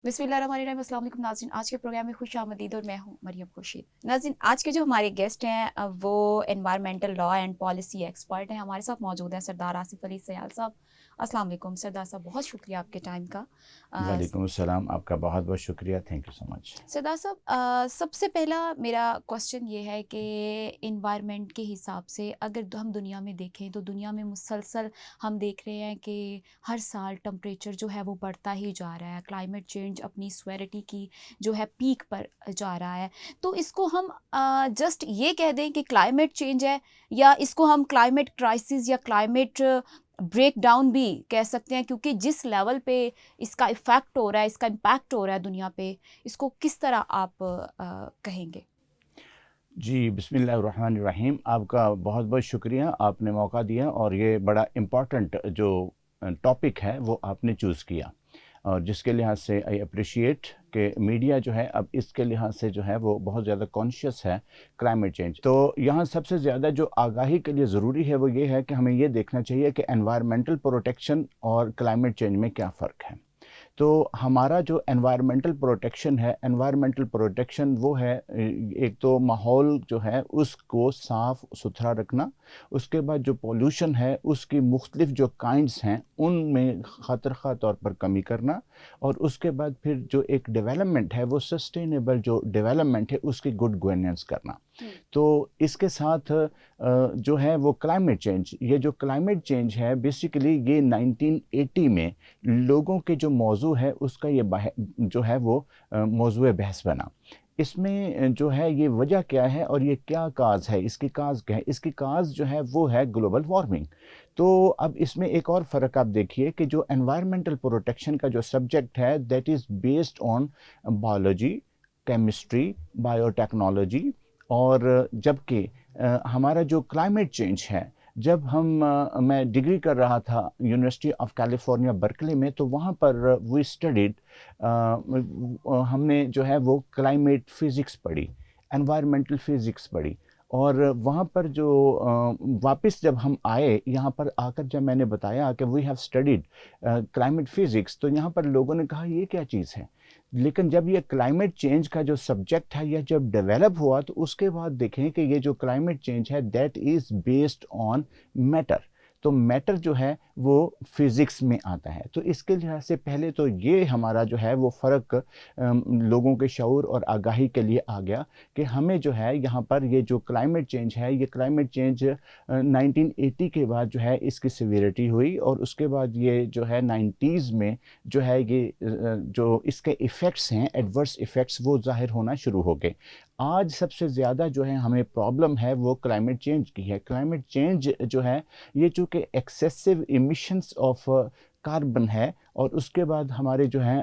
बिस्मिल्लाहिर्रहमानिर्रहीम। अस्सलाम वालेकुम नाज़रीन, आज के प्रोग्राम में खुश आमदीद और मैं हूँ मरियम खुर्शीद। नाज़रीन, आज के जो हमारे गेस्ट हैं वो environmental law and policy expert हैं। हमारे साथ मौजूद हैं सरदार आसिफ अली सयाल साहब। अस्सलाम वालेकुम सरदार साहब, बहुत शुक्रिया आपके टाइम का। अ, वालेकुम अस्सलाम। आपका बहुत बहुत शुक्रिया। Thank you so much. सरदार साहब, सबसे पहला मेरा क्वेश्चन ये है कि इन्वायरमेंट के हिसाब से अगर हम दुनिया में देखें तो दुनिया में मुसलसल हम देख रहे हैं कि हर साल टेम्परेचर जो है वो बढ़ता ही जा रहा है। क्लाइमेट चेंज अपनी स्वेरिटी की जो है पीक पर जा रहा है। तो इसको हम जस्ट ये कह दें कि क्लाइमेट चेंज है, या इसको हम क्लाइमेट क्राइसिस या क्लाइमेट ब्रेक डाउन भी कह सकते हैं, क्योंकि जिस लेवल पे इसका इफ़ेक्ट हो रहा है, इसका इम्पैक्ट हो रहा है दुनिया पे, इसको किस तरह आप कहेंगे? जी, बिस्मिल्लाहिर्रहमानिर्रहीम। आपका बहुत बहुत शुक्रिया, आपने मौका दिया और ये बड़ा इम्पोर्टेंट जो टॉपिक है वो आपने चूज़ किया, और जिसके लिहाज से आई अप्रिशिएट कि मीडिया जो है अब इसके लिहाज से जो है वो बहुत ज़्यादा कॉन्शियस है क्लाइमेट चेंज। तो यहाँ सबसे ज़्यादा जो आगाही के लिए ज़रूरी है वो ये है कि हमें ये देखना चाहिए कि एनवायरमेंटल प्रोटेक्शन और क्लाइमेट चेंज में क्या फ़र्क है। तो हमारा जो एनवायरमेंटल प्रोटेक्शन वो है, एक तो माहौल जो है उसको साफ़ सुथरा रखना, उसके बाद जो पोल्यूशन है उसकी मुख्तलिफ जो काइंड्स हैं उनमें ख़ातिरख़्वाह तौर पर कमी करना, और उसके बाद फिर जो एक डेवलपमेंट है वो सस्टेनेबल जो डेवलपमेंट है उसकी गुड गवर्नेंस करना। हुँ। तो इसके साथ जो है वो क्लाइमेट चेंज, ये जो क्लाइमेट चेंज है बेसिकली ये 1980 में लोगों के जो मौजू है उसका ये जो है वो मौजूए बहस बना। इसमें जो है ये वजह क्या है और ये क्या काज है, इसकी काज क्या है? इसकी काज जो है वो है ग्लोबल वार्मिंग। तो अब इसमें एक और फ़र्क आप देखिए कि जो एनवायरमेंटल प्रोटेक्शन का जो सब्जेक्ट है that is based on biology, chemistry, biotechnology, और जबकि हमारा जो क्लाइमेट चेंज है, जब मैं डिग्री कर रहा था यूनिवर्सिटी ऑफ कैलिफोर्निया बर्कले में, तो वहाँ पर वी स्टडीड, हमने जो है वो क्लाइमेट फिज़िक्स पढ़ी, एनवायरमेंटल फिज़िक्स पढ़ी। और वहाँ पर जो वापस जब हम आए यहाँ पर आकर जब मैंने बताया कि we have studied climate physics, तो यहाँ पर लोगों ने कहा ये क्या चीज़ है। लेकिन जब ये क्लाइमेट चेंज का जो सब्जेक्ट है यह जब डेवलप हुआ तो उसके बाद देखें कि ये जो क्लाइमेट चेंज है that is based on matter. तो मैटर जो है वो फिज़िक्स में आता है। तो इसके लिहाज से पहले तो ये हमारा जो है वो फ़र्क लोगों के शऊर और आगाही के लिए आ गया कि हमें जो है यहाँ पर ये जो क्लाइमेट चेंज है, ये क्लाइमेट चेंज 1980 के बाद जो है इसकी सिवियरिटी हुई, और उसके बाद ये जो है 90s में जो है ये जो इसके इफ़ेक्ट्स हैं, एडवर्स इफ़ेक्ट्स, वो ज़ाहिर होना शुरू हो गए। आज सबसे ज़्यादा जो है हमें प्रॉब्लम है वो क्लाइमेट चेंज की है। क्लाइमेट चेंज जो है ये चूँकि एक्सेसिव इमिशंस ऑफ कार्बन है, और उसके बाद हमारे जो हैं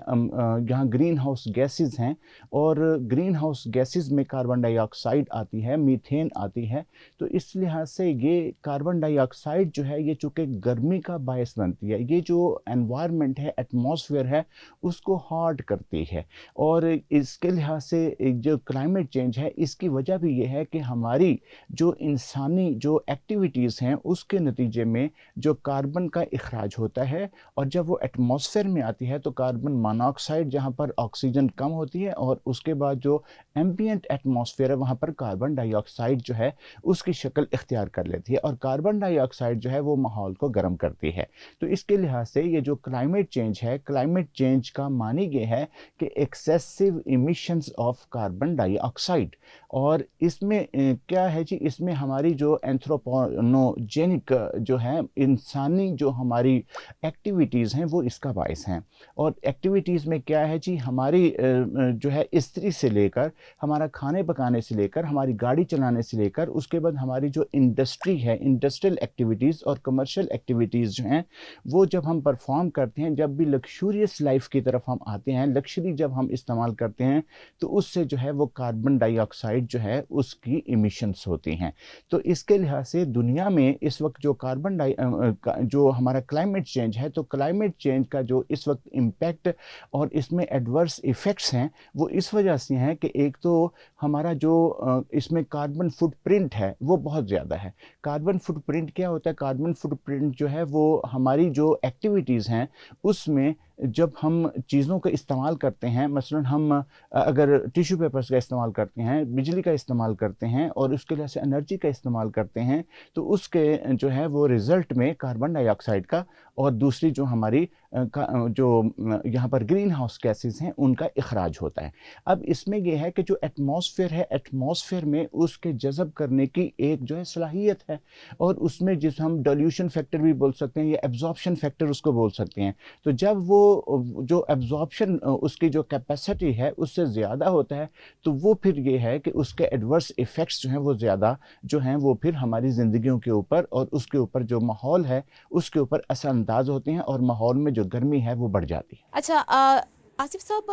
यहाँ ग्रीन हाउस गैसेस हैं, और ग्रीन हाउस गैसेस में कार्बन डाइऑक्साइड आती है, मीथेन आती है। तो इस लिहाज से ये कार्बन डाइऑक्साइड जो है ये चूँकि गर्मी का बायस बनती है, ये जो एनवायरनमेंट है, एटमॉस्फेयर है, उसको हॉट करती है। और इसके लिहाज से एक जो क्लाइमेट चेंज है इसकी वजह भी ये है कि हमारी जो इंसानी जो एक्टिविटीज़ हैं उसके नतीजे में जो कार्बन का इखराज होता है, और जब वो एटमॉस्फेयर में आती है तो कार्बन मोनोऑक्साइड, जहाँ पर ऑक्सीजन कम होती है, और उसके बाद जो एम्बिएंट एटमॉस्फेयर है वहाँ पर कार्बन डाइऑक्साइड जो है उसकी शक्ल इख्तियार कर लेती है, और कार्बन डाइऑक्साइड जो है वो माहौल को गर्म करती है। तो इसके लिहाज से ये जो क्लाइमेट चेंज है, क्लाइमेट चेंज का मानी ये है कि excessive emissions of carbon dioxide. और इसमें क्या है जी, इसमें हमारी जो एंथ्रोपोनोजेनिक जो है इंसानी जो हमारी एक्टिविटीज़ हैं वो इसका बायस हैं। और एक्टिविटीज़ में क्या है जी, हमारी जो है स्त्री से लेकर, हमारा खाने पकाने से लेकर, हमारी गाड़ी चलाने से लेकर, उसके बाद हमारी जो इंडस्ट्री है, इंडस्ट्रियल एक्टिविटीज़ और कमर्शियल एक्टिविटीज़ जो हैं वो जब हम परफॉर्म करते हैं, जब भी लग्जूरियस लाइफ की तरफ हम आते हैं, लग्जरी जब हम इस्तेमाल करते हैं, तो उससे जो है वो कार्बन डाइऑक्साइड जो है उसकी इमिशंस होती हैं। तो इसके लिहाज से दुनिया में इस वक्त जो जो हमारा क्लाइमेट चेंज है, तो क्लाइमेट चेंज का जो इस वक्त इम्पैक्ट और इसमें एडवर्स इफ़ेक्ट्स हैं वो इस वजह से हैं कि एक तो हमारा जो इसमें कार्बन फुटप्रिंट है वो बहुत ज़्यादा है। कार्बन फुटप्रिंट क्या होता है? कार्बन फुटप्रिंट जो है वो हमारी जो एक्टिविटीज़ हैं उसमें जब हम चीज़ों का इस्तेमाल करते हैं, मसलन हम अगर टिश्यू पेपर्स का इस्तेमाल करते हैं, बिजली का इस्तेमाल करते हैं और उसके लिए से एनर्जी का इस्तेमाल करते हैं, तो उसके जो है वो रिज़ल्ट में कार्बन डाइऑक्साइड का और दूसरी जो हमारी यहाँ पर ग्रीन हाउस गैसेस हैं उनका इखराज होता है। अब इसमें यह है कि जो एटमॉस्फेयर है, एटमॉस्फेयर में उसके जज़ब करने की एक जो है सलाहियत है, और उसमें जिस हम डाइल्यूशन फैक्टर भी बोल सकते हैं या एब्जॉर्प्शन फैक्टर उसको बोल सकते हैं। तो जब वो जो एब्जॉर्प्शन उसकी जो कैपेसिटी है उससे ज़्यादा होता है, तो वो फिर ये है कि उसके एडवर्स इफ़ेक्ट्स जो हैं वो ज़्यादा जो हैं वो फिर हमारी ज़िंदगियों के ऊपर और उसके ऊपर जो माहौल है उसके ऊपर असरअंदाज होते हैं और माहौल में जो गर्मी है वो बढ़ जाती है। अच्छा, आसिफ साहब,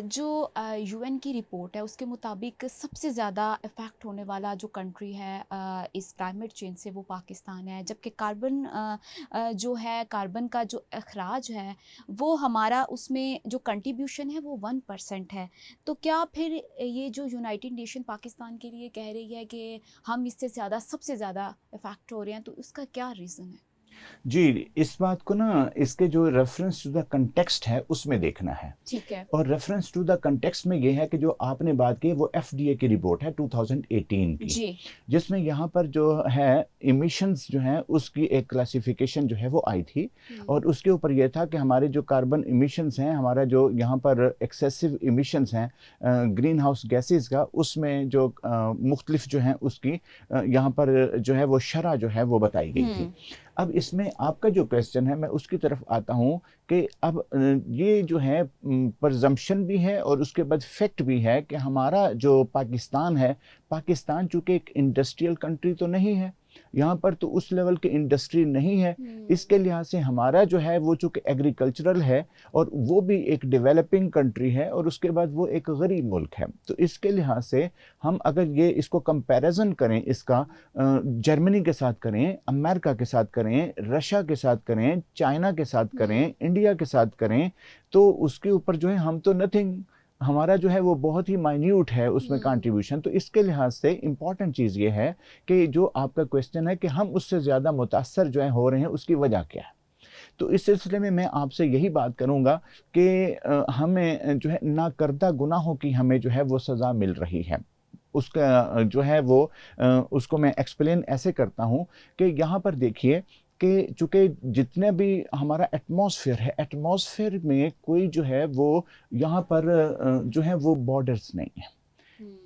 जो यूएन की रिपोर्ट है उसके मुताबिक सबसे ज़्यादा इफ़ेक्ट होने वाला जो कंट्री है इस क्लाइमेट चेंज से वो पाकिस्तान है, जबकि कार्बन जो है, कार्बन का जो अखराज है वो हमारा उसमें जो कंट्रीब्यूशन है वो 1% है। तो क्या फिर ये जो यूनाइटेड नेशन पाकिस्तान के लिए कह रही है कि हम इससे ज़्यादा, सबसे ज़्यादा इफ़ेक्ट हो रहे हैं, तो उसका क्या रीज़न है? जी, इस बात को ना इसके जो रेफ़रेंस टू द कॉन्टेक्स्ट है उसमें देखना है। ठीक है। और रेफ़रेंस टू द कॉन्टेक्स्ट में ये है कि जो आपने बात की वो एफडीए की रिपोर्ट है 2018 की, जी। जिसमें यहाँ पर जो है इमिशंस जो हैं उसकी एक क्लासिफिकेशन जो है वो आई थी, और उसके ऊपर ये था कि हमारे जो कार्बन इमिशंस हैं, हमारा जो यहाँ पर एक्सेसिव इमिशंस हैं ग्रीन हाउस गैसेस का, उसमें जो मुख्तलिफ जो हैं उसकी यहाँ पर जो है वो शरह जो है वो बताई गई थी। अब इसमें आपका जो क्वेश्चन है मैं उसकी तरफ आता हूँ कि अब ये जो है प्रजम्पशन भी है और उसके बाद फैक्ट भी है कि हमारा जो पाकिस्तान है, पाकिस्तान चूँकि एक इंडस्ट्रियल कंट्री तो नहीं है, यहाँ पर तो उस लेवल की इंडस्ट्री नहीं है। इसके लिहाज से हमारा जो है वो चूँकि एग्रीकल्चरल है और वो भी एक डेवलपिंग कंट्री है और उसके बाद वो एक गरीब मुल्क है। तो इसके लिहाज से हम अगर ये इसको कंपैरिजन करें, इसका जर्मनी के साथ करें, अमेरिका के साथ करें, रशिया के साथ करें, चाइना के साथ करें, इंडिया के साथ करें, तो उसके ऊपर जो है हम तो नथिंग, हमारा जो है वो बहुत ही माइन्यूट है उसमें कंट्रीब्यूशन। तो इसके लिहाज से इम्पॉर्टेंट चीज़ ये है कि जो आपका क्वेश्चन है कि हम उससे ज़्यादा मुतासर जो है हो रहे हैं, उसकी वजह क्या है। तो इस सिलसिले में मैं आपसे यही बात करूंगा कि हमें जो है नाकर्दा गुनाहों की हमें जो है वो सज़ा मिल रही है। उसका जो है वो उसको मैं एक्सप्लेन ऐसे करता हूँ कि यहाँ पर देखिए कि चूँकि जितने भी हमारा एटमॉस्फेयर है, एटमॉस्फेयर में कोई जो है वो यहाँ पर जो है वो बॉर्डर्स नहीं है।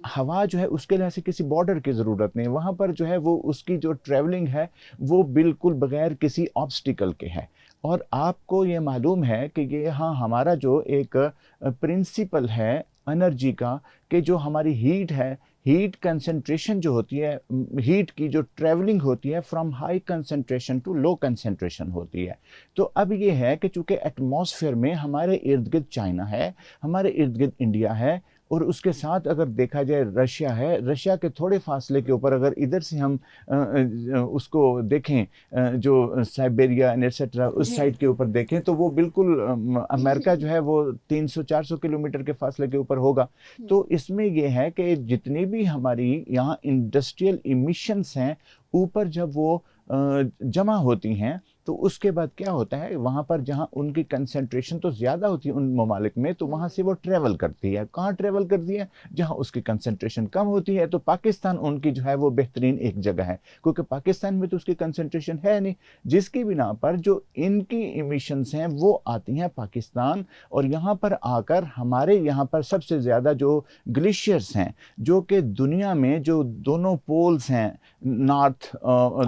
हवा जो है उसके लिए ऐसे किसी बॉर्डर की ज़रूरत नहीं, वहाँ पर जो है वो उसकी जो ट्रैवलिंग है वो बिल्कुल बगैर किसी ऑब्स्टिकल के है। और आपको ये मालूम है कि ये हाँ हमारा जो एक प्रिंसिपल है एनर्जी का, कि जो हमारी हीट है, हीट कंसंट्रेशन जो होती है, हीट की जो ट्रैवलिंग होती है from high concentration to low concentration होती है। तो अब ये है कि चूँकि एटमॉस्फेयर में हमारे इर्द गिर्द चाइना है, हमारे इर्द गिर्द इंडिया है, और उसके साथ अगर देखा जाए रशिया है, रशिया के थोड़े फासले के ऊपर अगर इधर से हम उसको देखें, जो साइबेरिया एंड एटसेट्रा उस साइड के ऊपर देखें, तो वो बिल्कुल अमेरिका जो है वो 300-400 किलोमीटर के फासले के ऊपर होगा। तो इसमें ये है कि जितनी भी हमारी यहाँ इंडस्ट्रियल इमिशंस हैं, ऊपर जब वो जमा होती हैं, तो उसके बाद क्या होता है, वहाँ पर जहाँ उनकी कंसंट्रेशन तो ज़्यादा होती है उन ममालिक में, तो वहाँ से वो ट्रैवल करती है। कहाँ ट्रैवल करती है? जहाँ उसकी कंसंट्रेशन कम होती है। तो पाकिस्तान उनकी जो है वो बेहतरीन एक जगह है, क्योंकि पाकिस्तान में तो उसकी कंसंट्रेशन है नहीं, जिसकी बिना पर जो इनकी इमिशंस हैं वो आती हैं पाकिस्तान, और यहाँ पर आकर हमारे यहाँ पर सबसे ज़्यादा जो ग्लेशियर्स हैं, जो कि दुनिया में जो दोनों पोल्स हैं, नॉर्थ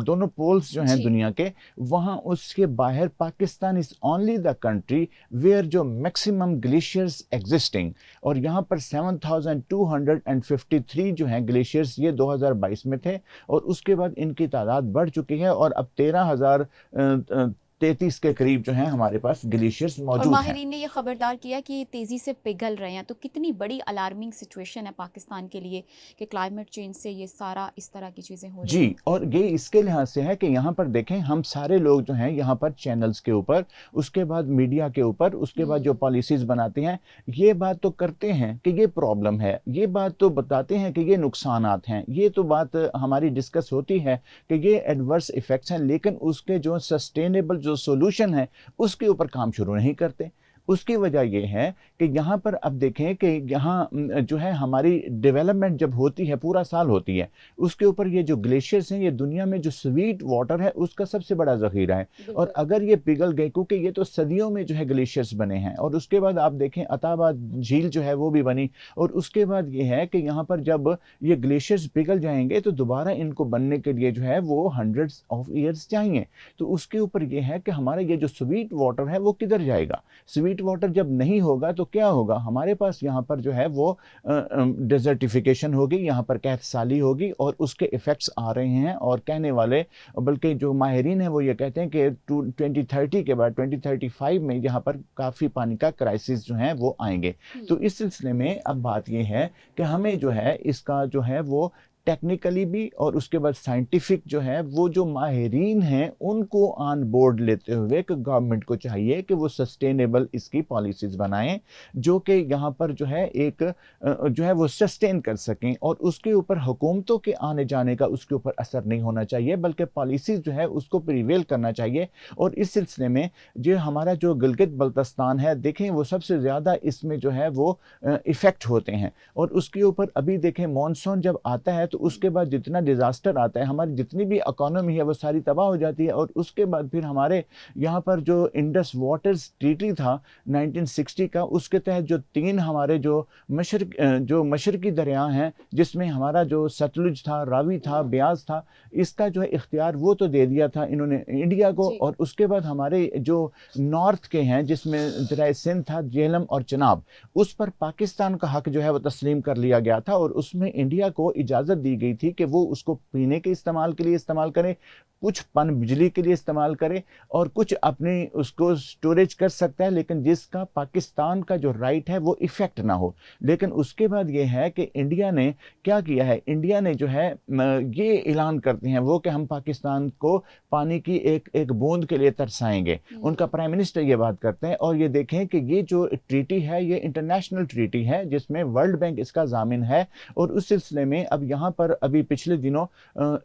दोनों पोल्स जो हैं दुनिया के, वहाँ उसके बाहर Pakistan is only the country where जो मैक्सिमम ग्लेशियर्स एग्जिस्टिंग, और यहाँ पर 7253 जो हैं ग्लेशियर्स ये 2022 में थे, और उसके बाद इनकी तादाद बढ़ चुकी है और अब 13,033 के करीब जो हैं हमारे पास ग्लेशियर्स और मौजूद हैं। माहिरीन ने ये खबरदार किया कि ये तेज़ी से पिघल रहे हैं। तो कितनी बड़ी अलार्मिंग सिचुएशन है पाकिस्तान के लिए कि क्लाइमेट चेंज से ये सारा इस तरह की चीज़ें हो रही हैं। जी, और ये इसके लिहाज से है कि यहाँ पर देखें हम सारे लोग जो हैं यहाँ पर चैनल्स के ऊपर, उसके बाद मीडिया के ऊपर, उसके बाद जो पॉलिसीज़ बनाते हैं, ये बात तो करते हैं कि ये प्रॉब्लम है, ये बात तो बताते हैं कि ये नुकसानात हैं, ये तो बात हमारी डिस्कस होती है कि ये एडवर्स इफ़ेक्ट्स हैं, लेकिन उसके जो सस्टेनेबल जो सॉल्यूशन है उसके ऊपर काम शुरू नहीं करते। उसकी वजह ये है कि यहाँ पर अब देखें कि यहाँ जो है हमारी डेवलपमेंट जब होती है पूरा साल होती है, उसके ऊपर ये जो ग्लेशियर्स हैं ये दुनिया में जो स्वीट वाटर है उसका सबसे बड़ा ज़ख़ीरा है। और बिल्कुल। अगर ये पिघल गए, क्योंकि ये तो सदियों में जो है ग्लेशियर्स बने हैं, और उसके बाद आप देखें अताबाद झील जो है वो भी बनी, और उसके बाद ये है कि यहाँ पर जब ये ग्लेशियर्स पिघल जाएंगे तो दोबारा इनको बनने के लिए जो है वो हंड्रेड्स ऑफ ईयर्स चाहिए। तो उसके ऊपर ये है कि हमारा ये जो स्वीट वाटर है वो किधर जाएगा। स्वीट वाटर जब नहीं होगा तो क्या होगा, हमारे पास यहाँ पर जो है वो डेजर्टिफिकेशन होगी, यहाँ पर कहत साली होगी, और उसके इफ़ेक्ट्स आ रहे हैं। और कहने वाले, बल्कि जो माहिरीन हैं वो ये कहते हैं कि 2030 के बाद 2035 में यहाँ पर काफ़ी पानी का क्राइसिस जो है वो आएंगे। तो इस सिलसिले में अब बात ये है कि हमें जो है इसका जो है वो टेक्निकली भी और उसके बाद साइंटिफिक जो है वो जो माहिरीन हैं उनको ऑन बोर्ड लेते हुए कि गवर्नमेंट को चाहिए कि वो सस्टेनेबल इसकी पॉलिसीज़ बनाएं जो कि यहाँ पर जो है एक जो है वो सस्टेन कर सकें, और उसके ऊपर हुकूमतों के आने जाने का उसके ऊपर असर नहीं होना चाहिए, बल्कि पॉलिसीज़ जो है उसको प्रिवेल करना चाहिए। और इस सिलसिले में जो हमारा जो गिलगित बल्तिस्तान है, देखें वो सबसे ज़्यादा इसमें जो है वो इफ़ेक्ट होते हैं। और उसके ऊपर अभी देखें मानसून जब आता है तो उसके बाद जितना डिज़ास्टर आता है, हमारी जितनी भी इकोनॉमी है वो सारी तबाह हो जाती है। और उसके बाद फिर हमारे यहाँ पर जो इंडस वाटर्स ट्रीटी था 1960 का, उसके तहत जो 3 हमारे जो मशरकी दरिया हैं, जिसमें हमारा जो सतलुज था, रावी था, ब्यास था, इसका जो है इख्तियार वो तो दे दिया था इन्होंने इंडिया को। और उसके बाद हमारे जो नॉर्थ के हैं, जिसमें दरिया सिंध था, झेलम और चनाब, उस पर पाकिस्तान का हक जो है वो तस्लीम कर लिया गया था। और उसमें इंडिया को इजाज़त दी गई थी कि वो उसको पीने के इस्तेमाल के लिए इस्तेमाल करें, कुछ पन बिजली के लिए इस्तेमाल करे, और कुछ अपनी उसको स्टोरेज कर सकता है, लेकिन जिसका पाकिस्तान का जो राइट है वो इफ़ेक्ट ना हो। लेकिन उसके बाद ये है कि इंडिया ने क्या किया है, इंडिया ने जो है ये ऐलान करते हैं वो कि हम पाकिस्तान को पानी की एक एक बूंद के लिए तरसाएंगे। उनका प्राइम मिनिस्टर ये बात करते हैं। और ये देखें कि ये जो ट्रीटी है ये इंटरनेशनल ट्रीटी है जिसमें वर्ल्ड बैंक इसका जामिन है। और उस सिलसिले में अब यहाँ पर अभी पिछले दिनों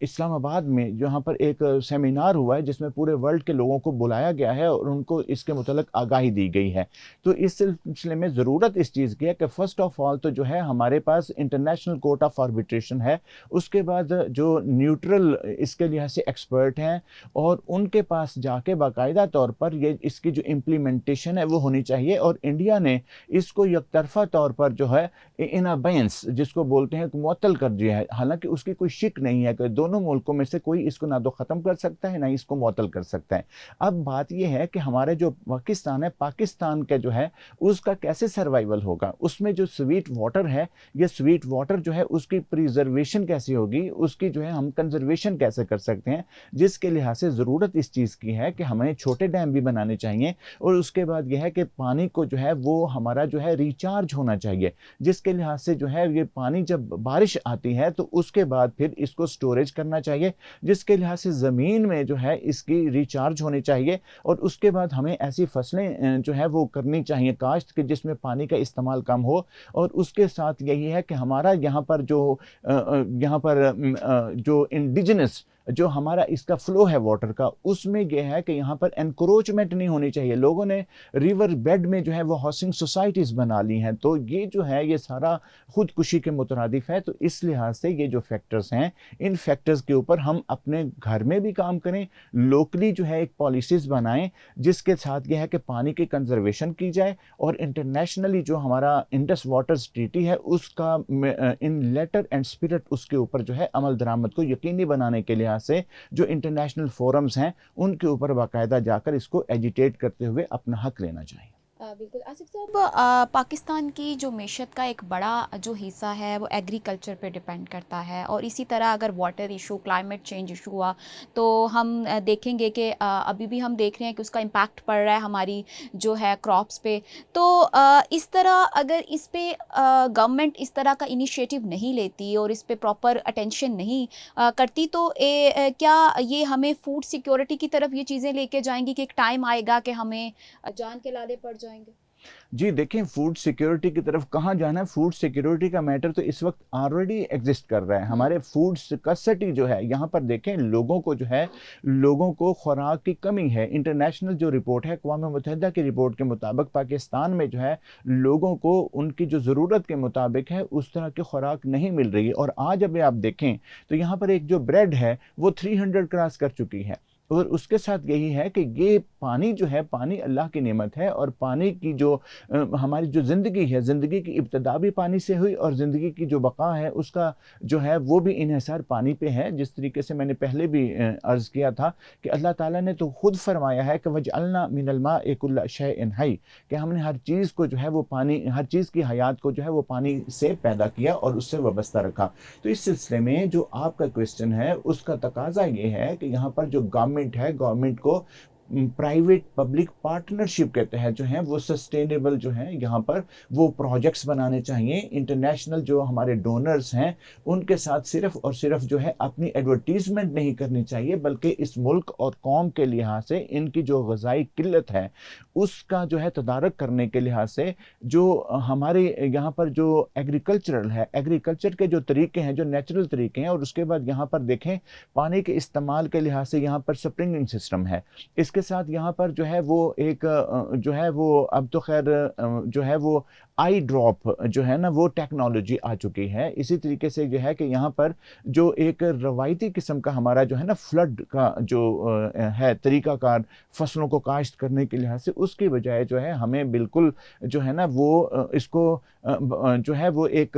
इस्लामाबाद में जहाँ पर एक सेमिनार हुआ है जिसमें पूरे वर्ल्ड के लोगों को बुलाया गया है और उनको इसके मुतल्लिक आगाही दी गई है। तो इस सिलसिले में ज़रूरत इस चीज़ की है कि फ़र्स्ट ऑफ ऑल तो जो है हमारे पास इंटरनेशनल कोर्ट ऑफ आर्बिट्रेशन है, उसके बाद जो न्यूट्रल इसके लिहाज से एक्सपर्ट हैं और उनके पास जाके बाकायदा तौर पर ये इसकी जो इम्प्लीमेंटेशन है वो होनी चाहिए। और इंडिया ने इसको यकतरफा तौर पर जो है इन अबेंस जिसको बोलते हैं मुअत्तल कर दिया है। हालांकि उसकी कोई शिक नहीं है कि दोनों मुल्कों में से कोई इसको ना तो ख़त्म कर सकता है ना इसको मुअत्तल कर सकता है। अब बात यह है कि हमारे जो पाकिस्तान है, पाकिस्तान का जो है उसका कैसे सर्वाइवल होगा, उसमें जो स्वीट वाटर है, ये स्वीट वाटर जो है उसकी प्रिजर्वेशन कैसे होगी, उसकी जो है हम कंजर्वेशन कैसे कर सकते हैं, जिसके लिहाज से ज़रूरत इस चीज़ की है कि हमें छोटे डैम भी बनाने चाहिए। और उसके बाद यह है कि पानी को जो है वो हमारा जो है रिचार्ज होना चाहिए, जिसके लिहाज से जो है ये पानी जब बारिश आती है तो उसके बाद फिर इसको स्टोरेज करना चाहिए, जिसके लिहाज से ज़मीन में जो है इसकी रिचार्ज होनी चाहिए। और उसके बाद हमें ऐसी फसलें जो है वो करनी चाहिए काश्त कि जिसमें पानी का इस्तेमाल कम हो। और उसके साथ यही है कि हमारा यहाँ पर जो इंडिजिनस जो हमारा इसका फ्लो है वाटर का, उसमें यह है कि यहाँ पर एनक्रोचमेंट नहीं होनी चाहिए। लोगों ने रिवर बेड में जो है वो हाउसिंग सोसाइटीज़ बना ली हैं, तो ये जो है ये सारा खुदकुशी के मुतरादिफ है। तो इस लिहाज से ये जो फैक्टर्स हैं, इन फैक्टर्स के ऊपर हम अपने घर में भी काम करें, लोकली जो है एक पॉलिसीज़ बनाएं जिसके साथ यह है कि पानी की कंजर्वेशन की जाए। और इंटरनेशनली जो हमारा इंडस वाटर्स ट्रीटी है उसका इन लेटर एंड स्पिरिट उसके ऊपर जो है अमल दरामद को यकीनी बनाने के लिए से जो इंटरनेशनल फोरम्स हैं उनके ऊपर बाकायदा जाकर इसको एजिटेट करते हुए अपना हक लेना चाहिए। बिल्कुल आसिफ साहब, पाकिस्तान की जो मेशत का एक बड़ा जो हिस्सा है वो एग्रीकल्चर पे डिपेंड करता है। और इसी तरह अगर water issue, climate change issue हुआ तो हम देखेंगे कि अभी भी हम देख रहे हैं कि उसका इम्पैक्ट पड़ रहा है हमारी जो है क्रॉप्स पे। तो इस तरह अगर इस पे गवर्नमेंट इस तरह का इनिशिएटिव नहीं लेती और इस पे प्रॉपर अटेंशन नहीं करती तो क्या ये हमें फूड सिक्योरिटी की तरफ ये चीज़ें लेके जाएंगी कि एक टाइम आएगा कि हमें जान के लाले पड़ जाएंगे? जी देखें, फूड सिक्योरिटी की तरफ कहाँ जाना है, फूड सिक्योरिटी का मैटर तो इस वक्त ऑलरेडी एग्जिस्ट कर रहा है। हुँ। हमारे फूड स्कर्सिटी जो है यहाँ पर देखें, लोगों को जो है, लोगों को खुराक की कमी है। इंटरनेशनल जो रिपोर्ट है, अक़वाम मुत्तहिदा की रिपोर्ट के मुताबिक पाकिस्तान में जो है लोगों को उनकी जो ज़रूरत के मुताबिक है उस तरह की खुराक नहीं मिल रही है। और आज अभी आप देखें तो यहाँ पर एक जो ब्रेड है वो 300 क्रॉस कर चुकी है। और उसके साथ यही है कि ये पानी जो है, पानी अल्लाह की नेमत है, और पानी की जो हमारी जो ज़िंदगी है, ज़िंदगी की इब्तिदा भी पानी से हुई और ज़िंदगी की जो बका है उसका जो है वो भी इन्हिसार पानी पे है। जिस तरीके से मैंने पहले भी अर्ज़ किया था कि अल्लाह ताला ने तो खुद फरमाया है कि वजअलना मिनल माइ कुल्ल शैइन हय्य, कि हमने हर चीज़ को जो है वो पानी, हर चीज़ की हयात को जो है वो पानी से पैदा किया और उससे वाबस्ता रखा। तो इस सिलसिले में जो आपका क्वेश्चन है उसका तकाज़ा ये है कि यहाँ पर जो गवर्नमेंट है, गवर्नमेंट को प्राइवेट पब्लिक पार्टनरशिप के तहत जो है वो सस्टेनेबल जो है यहाँ पर वो प्रोजेक्ट्स बनाने चाहिए। इंटरनेशनल जो हमारे डोनर्स हैं उनके साथ सिर्फ और सिर्फ जो है अपनी एडवर्टीजमेंट नहीं करनी चाहिए, बल्कि इस मुल्क और कौम के लिहाज से इनकी जो ग़िज़ाई किल्लत है उसका जो है तदारक करने के लिहाज से जो हमारे यहाँ पर जो एग्रीकल्चरल है, एग्रीकल्चर के जो तरीके हैं, जो नेचुरल तरीके हैं, और उसके बाद यहाँ पर देखें पानी के इस्तेमाल के लिहाज से यहाँ पर स्प्रिंगिंग सिस्टम है। इसके साथ यहाँ पर जो है वो एक जो है वो अब तो खैर जो है वो आई ड्रॉप जो है ना वो टेक्नोलॉजी आ चुकी है। इसी तरीके से जो है कि यहाँ पर जो एक रवायती किस्म का हमारा जो है ना फ्लड का जो है तरीक़ाकार फसलों को काश्त करने के लिहाज से, उसकी बजाय जो है हमें बिल्कुल जो है ना वो इसको जो है वो एक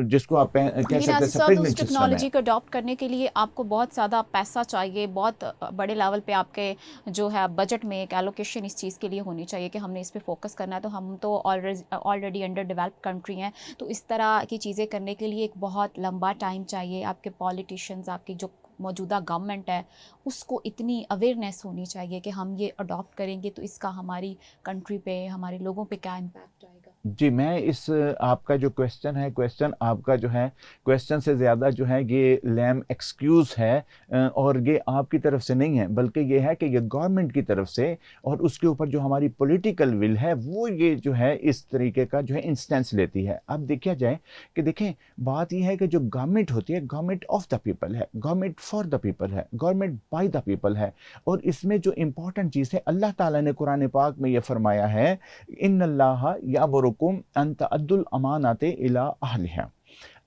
जिसको आप कह सकते लेकिन हैं एज़ सर स्प्रिंकलिंग उस सिस्टम है। टेक्नोलॉजी को अडॉप्ट करने के लिए आपको बहुत ज़्यादा पैसा चाहिए, बहुत बड़े लेवल पे आपके जो है बजट में एक एलोकेशन इस चीज़ के लिए होनी चाहिए कि हमने इस पे फोकस करना है। तो हम तो ऑलरेडी अंडर डेवलप्ड कंट्री हैं, तो इस तरह की चीज़ें करने के लिए एक बहुत लंबा टाइम चाहिए। आपके पॉलिटिशियंस, आपकी जो मौजूदा गवर्नमेंट है उसको इतनी अवेयरनेस होनी चाहिए कि हम ये अडॉप्ट करेंगे तो इसका हमारी कंट्री पे, हमारे लोगों पे क्या इम्पैक्ट आएगा। जी, मैं इस आपका जो क्वेश्चन है, क्वेश्चन आपका जो है, क्वेश्चन से ज़्यादा जो है ये लैम एक्सक्यूज़ है, और ये आपकी तरफ से नहीं है, बल्कि ये है कि ये गवर्नमेंट की तरफ से, और उसके ऊपर जो हमारी पॉलिटिकल विल है वो ये जो है इस तरीके का जो है इंस्टेंस लेती है। अब देखा जाए कि देखें बात ये है कि जो गवर्नमेंट होती है, गवर्नमेंट ऑफ द पीपल है, गवर्नमेंट फॉर द पीपल है, गवर्नमेंट बाय द पीपल है। और इसमें जो इम्पोर्टेंट चीज़ है, अल्लाह ताला ने कुरान पाक में ये फरमाया है, इन्नल्लाह यामुरुकुम अन तअद्दुल अमानाते इला अहलिहा।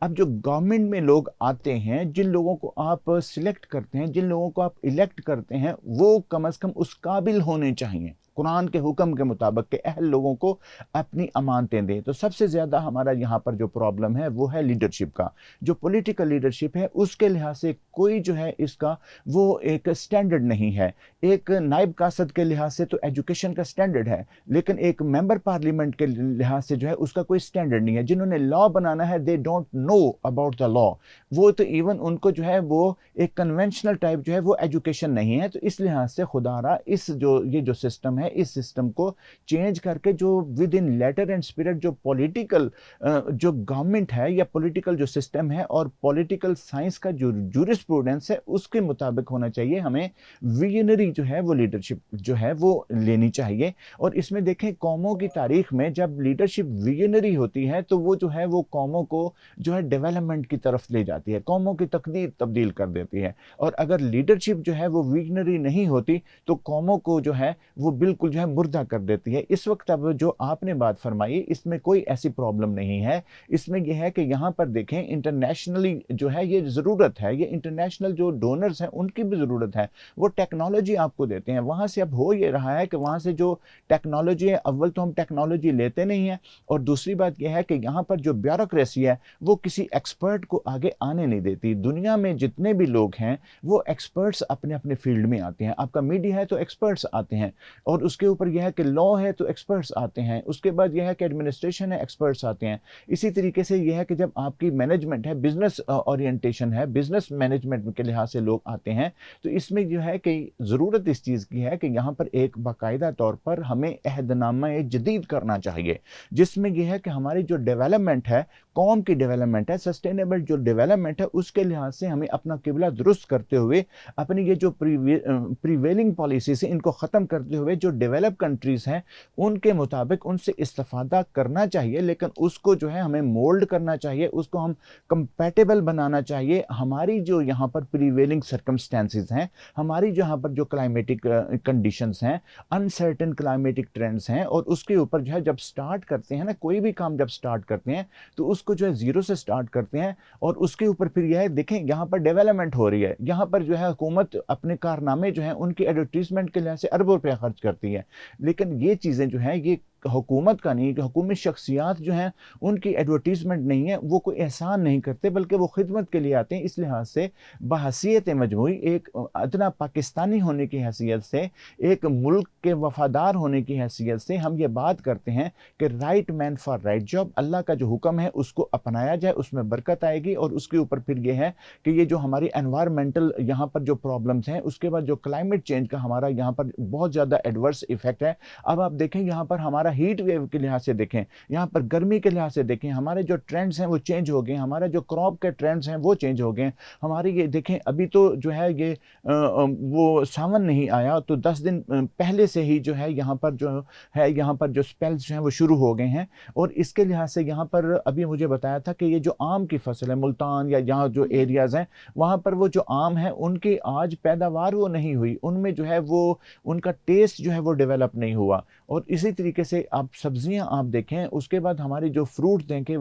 अब जो गवर्नमेंट में लोग आते हैं, जिन लोगों को आप सिलेक्ट करते हैं, जिन लोगों को आप इलेक्ट करते हैं, वो कम से कम उस काबिल होने चाहिए कुरान के हुक्म के मुताबिक के अहल लोगों को अपनी अमानतें दें। तो सबसे ज़्यादा हमारा यहाँ पर जो प्रॉब्लम है वो है लीडरशिप का। जो पॉलिटिकल लीडरशिप है उसके लिहाज से कोई जो है इसका वो एक स्टैंडर्ड नहीं है। एक नायब कासद के लिहाज से तो एजुकेशन का स्टैंडर्ड है, लेकिन एक मेंबर पार्लियामेंट के लिहाज से जो है उसका कोई स्टैंडर्ड नहीं है। जिन्होंने लॉ बनाना है they don't know about the law, वो तो इवन उनको जो है वो एक कन्वेंशनल टाइप जो है वो एजुकेशन नहीं है। तो इस लिहाज से खुदारा इस जो ये जो सिस्टम है, इस सिस्टम को चेंज करके जो within letter and spirit जो पॉलिटिकल जो गवर्नमेंट है या पॉलिटिकल जो सिस्टम है और पॉलिटिकल साइंस का जो जूरिस्प्रूडेंस है उसके मुताबिक होना चाहिए। हमें विजनरी जो है वो लीडरशिप जो है वो लेनी चाहिए। और इसमें देखें कौमों की तारीख में जब लीडरशिप विजनरी होती है तो वो जो है वो कौमों को जो है डेवलपमेंट की तरफ ले जाती है, कौमों की तकदीर तब्दील कर देती है। और अगर लीडरशिप जो है वो विजनरी नहीं होती तो कौमों को जो है वो बिल्कुल जो है मुर्दा कर देती है। इस वक्त अब जो आपने बात फरमाई इसमें कोई ऐसी प्रॉब्लम नहीं है। इसमें यह है कि यहाँ पर देखें इंटरनेशनली जो है ये ज़रूरत है, ये इंटरनेशनल जो डोनर्स हैं उनकी भी ज़रूरत है। वो टेक्नोलॉजी आपको देते हैं, वहाँ से अब हो ये रहा है कि वहाँ से जो टेक्नोलॉजी है, अव्वल तो हम टेक्नोलॉजी लेते नहीं हैं, और दूसरी बात यह है कि यहाँ पर जो ब्यूरोक्रेसी है वो किसी एक्सपर्ट को आगे आने नहीं देती। दुनिया में जितने भी लोग हैं वो एक्सपर्ट्स अपने अपने फील्ड में आते हैं। आपका मीडिया है तो एक्सपर्ट्स आते हैं, और उसके ऊपर यह है कि लॉ है तो एक्सपर्ट्स आते हैं, उसके बाद यह है कि एडमिनिस्ट्रेशन है, एक्सपर्ट्स आते हैं। इसी तरीके से यह है कि जब आपकी मैनेजमेंट है, बिजनेस ओरिएंटेशन है, बिजनेस मैनेजमेंट के लिहाज से लोग आते हैं, तो इसमें जो है कि ज़रूरत इस चीज़ की है कि यहाँ पर एक बाकायदा तौर पर हमें अहदनामा जदीद करना चाहिए, जिसमें यह है कि हमारी जो डेवलपमेंट है कौम की डेवलपमेंट है, सस्टेनेबल जो डेवलपमेंट है उसके लिहाज से हमें अपना किबला दुरुस्त करते हुए अपनी ये जो प्रीवेलिंग पॉलिसीज है इनको ख़त्म करते हुए जो डेवलप कंट्रीज़ हैं उनके मुताबिक उनसे इस्तेफादा करना चाहिए, लेकिन उसको जो है हमें मोल्ड करना चाहिए, उसको हम कंपैटिबल बनाना चाहिए हमारी जो यहाँ पर प्रीवेलिंग सर्कमस्टेंसेस हैं, हमारी जो यहाँ पर जो क्लाइमेटिक कंडीशंस हैं, अनसर्टेन क्लाइमेटिक ट्रेंड्स हैं, और उसके ऊपर जो है जब स्टार्ट करते हैं ना, कोई भी काम जब स्टार्ट करते हैं तो उसको जो है ज़ीरो से स्टार्ट करते हैं, और उसके ऊपर फिर यह है देखें यहाँ पर डेवलपमेंट हो रही है, यहाँ पर जो है हुकूमत अपने कारनामे जो हैं उनकी एडवर्टीजमेंट के लिहाज से अरबों रुपया खर्च करती है, लेकिन ये चीज़ें जो हैं ये हुकूमत का नहीं, कि हुकूमी शख्सियात जो हैं उनकी एडवर्टीजमेंट नहीं है, वो कोई एहसान नहीं करते बल्कि वो खिदमत के लिए आते हैं। इस लिहाज से बहसीत मजमूई एक अदना पाकिस्तानी होने की हैसियत से, एक मुल्क के वफादार होने की हैसियत से हम ये बात करते हैं कि right man for right job, Allah का जो हुक्म है उसको अपनाया जाए, उसमें बरकत आएगी। और उसके ऊपर फिर ये है कि ये जो हमारी एनवायरमेंटल यहाँ पर जो प्रॉब्लम्स हैं, उसके बाद जो क्लाइमेट चेंज का हमारा यहाँ पर बहुत ज़्यादा एडवर्स इफेक्ट है। अब आप देखें यहाँ पर हमारा हीट वेव के लिहाज से देखें, यहाँ पर गर्मी के लिहाज से देखें, हमारे जो ट्रेंड्स हैं वो चेंज हो गए, हमारे जो क्रॉप के ट्रेंड्स हैं वो चेंज हो गए। हमारी ये देखें अभी तो जो है ये वो सावन नहीं आया तो 10 दिन पहले से ही जो है यहाँ पर जो है यहाँ पर जो स्पेल्स जो हैं वो शुरू हो गए हैं। और इसके लिहाज से यहाँ पर अभी मुझे बताया था कि ये जो आम की फसल है, मुल्तान या यहाँ जो एरियाज़ हैं वहाँ पर वो जो आम है उनकी आज पैदावार वो नहीं हुई, उनमें जो है वो उनका टेस्ट जो है वो डेवलप नहीं हुआ। और इसी तरीके से आप सब्जियां आप देखें, उसके बाद हमारे जो फ्रूट देखें,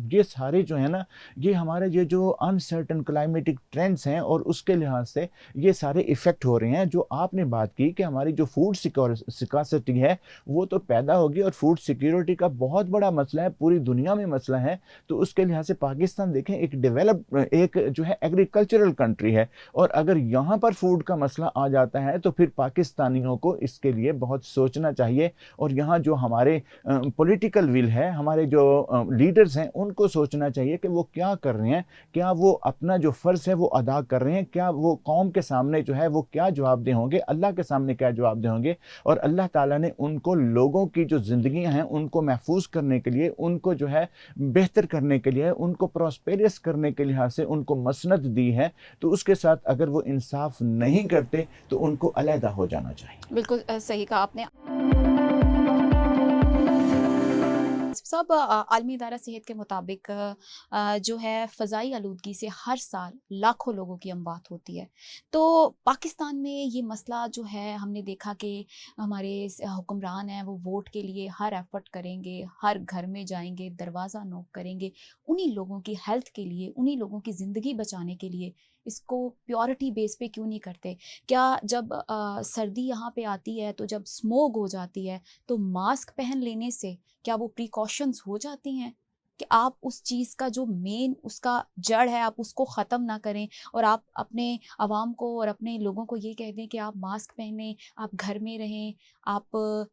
ये सारे जो है ना ये हमारे ये जो अनसर्टन क्लाइमेटिक ट्रेंड्स हैं और उसके लिहाज से ये सारे इफ़ेक्ट हो रहे हैं। जो आपने बात की कि हमारी जो फूड सिक्योरिटी है वो तो पैदा होगी, और फूड सिक्योरिटी का बहुत बड़ा मसला है, पूरी दुनिया में मसला है। तो उसके लिहाज से पाकिस्तान देखें एक डेवलप एक जो है एग्रीकल्चरल कंट्री है, और अगर यहाँ पर फूड का मसला आ जाता है तो फिर पाकिस्तानियों को इसके लिए बहुत सोचना चाहिए। और यहाँ जो हमारे पॉलिटिकल विल है, हमारे जो लीडर्स हैं उनको सोचना चाहिए कि वो क्या कर रहे हैं, क्या वो अपना जो फ़र्ज़ है वो अदा कर रहे हैं, क्या वो कौम के सामने जो है वो क्या जवाबदेह होंगे, अल्लाह के सामने क्या जवाबदेह होंगे। और अल्लाह ताला ने उनको लोगों की जो ज़िंदगियाँ हैं उनको महफूज करने के लिए, उनको जो है बेहतर करने के लिए, उनको प्रॉस्पेरियस करने के लिहाज से उनको मसनद दी है। तो उसके साथ अगर वो इंसाफ नहीं करते तो उनको अलहदा हो जाना चाहिए। बिल्कुल सही कहा आपने। सब आलमी इदारा सेहत के मुताबिक जो है फ़ज़ाई आलूदगी से हर साल लाखों लोगों की अमवात होती है। तो पाकिस्तान में ये मसला जो है हमने देखा कि हमारे हुक्मरान हैं वो वोट के लिए हर एफ़र्ट करेंगे, हर घर में जाएंगे, दरवाज़ा नॉक करेंगे, उन्हीं लोगों की हेल्थ के लिए, उन्हीं लोगों की ज़िंदगी बचाने के लिए। इसको प्योरिटी बेस पे क्यों नहीं करते? क्या जब सर्दी यहाँ पे आती है तो जब स्मोक हो जाती है तो मास्क पहन लेने से क्या वो प्रिकॉशंस हो जाती हैं कि आप उस चीज़ का जो मेन उसका जड़ है आप उसको ख़त्म ना करें, और आप अपने आवाम को और अपने लोगों को ये कह दें कि आप मास्क पहनें, आप घर में रहें, आप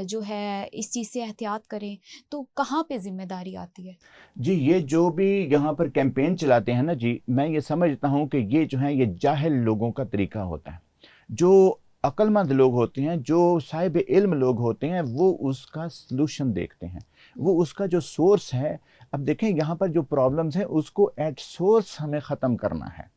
जो है इस चीज़ से एहतियात करें। तो कहाँ पे ज़िम्मेदारी आती है? जी, ये जो भी यहाँ पर कैंपेन चलाते हैं ना जी, मैं ये समझता हूँ कि ये जो है ये जाहिल लोगों का तरीका होता है। जो अक्लमंद लोग होते हैं, जो साहिब इल्म लोग होते हैं, वो उसका सॉल्यूशन देखते हैं, वो उसका जो सोर्स है। अब देखें यहाँ पर जो प्रॉब्लम्स हैं उसको एट सोर्स हमें ख़त्म करना है,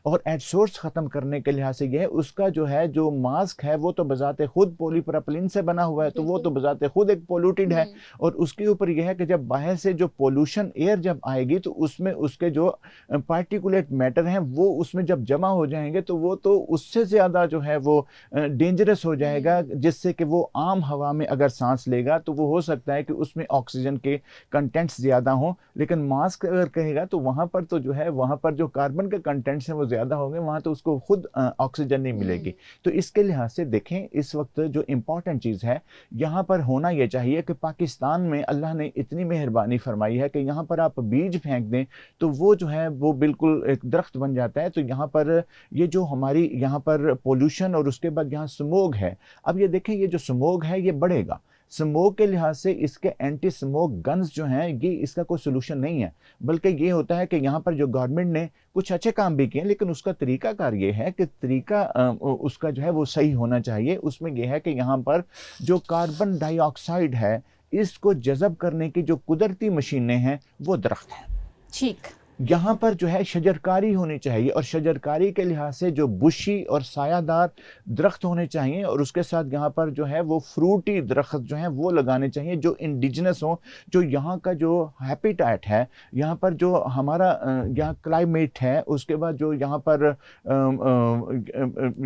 और एट सोर्स ख़त्म करने के लिहाज से ये है उसका जो है जो मास्क है वो तो बजाते खुद पॉलीप्रोपिलीन से बना हुआ है, तो वो तो बजाते खुद एक पोल्यूटेड है। और उसके ऊपर यह है कि जब बाहर से जो पोल्यूशन एयर जब आएगी तो उसमें उसके जो पार्टिकुलेट मैटर हैं वो उसमें जब जमा हो जाएंगे तो वो तो उससे ज़्यादा जो है वो डेंजरस हो जाएगा, जिससे कि वो आम हवा में अगर सांस लेगा तो वो हो सकता है कि उसमें ऑक्सीजन के कंटेंट्स ज़्यादा हों, लेकिन मास्क अगर कहेगा तो वहाँ पर तो जो है वहाँ पर जो कार्बन के कंटेंट्स हैं वो ज़्यादा होंगे, वहाँ तो उसको खुद ऑक्सीजन नहीं मिलेगी। तो इसके लिहाज से देखें इस वक्त जो इम्पॉर्टेंट चीज़ है यहाँ पर होना ये चाहिए कि पाकिस्तान में अल्लाह ने इतनी मेहरबानी फरमाई है कि यहाँ पर आप बीज फेंक दें तो वो जो है वो बिल्कुल एक दरख्त बन जाता है। तो यहाँ पर ये जो हमारी यहाँ पर पोल्यूशन और उसके बाद यहाँ स्मोग है, अब ये देखें ये जो स्मोग है ये बढ़ेगा। स्मोक के लिहाज से इसके एंटी स्मोक गन्स जो हैं ये इसका कोई सोल्यूशन नहीं है, बल्कि ये होता है कि यहाँ पर जो गवर्नमेंट ने कुछ अच्छे काम भी किए, लेकिन उसका तरीकाकार ये है कि तरीका उसका जो है वो सही होना चाहिए। उसमें यह है कि यहाँ पर जो कार्बन डाइऑक्साइड है इसको जज़ब करने की जो कुदरती मशीनें हैं वो दरख्त हैं। ठीक। यहाँ पर जो है शजरकारी होनी चाहिए, और शजरकारी के लिहाज से जो बुशी और सायादार दरख्त होने चाहिए, और उसके साथ यहाँ पर जो है वो फ्रूटी दरख्त जो हैं वो लगाने चाहिए जो इंडिजिनस हों, जो यहाँ का जो हैबिटेट है, यहाँ पर जो हमारा यहाँ क्लाइमेट है, उसके बाद जो यहाँ पर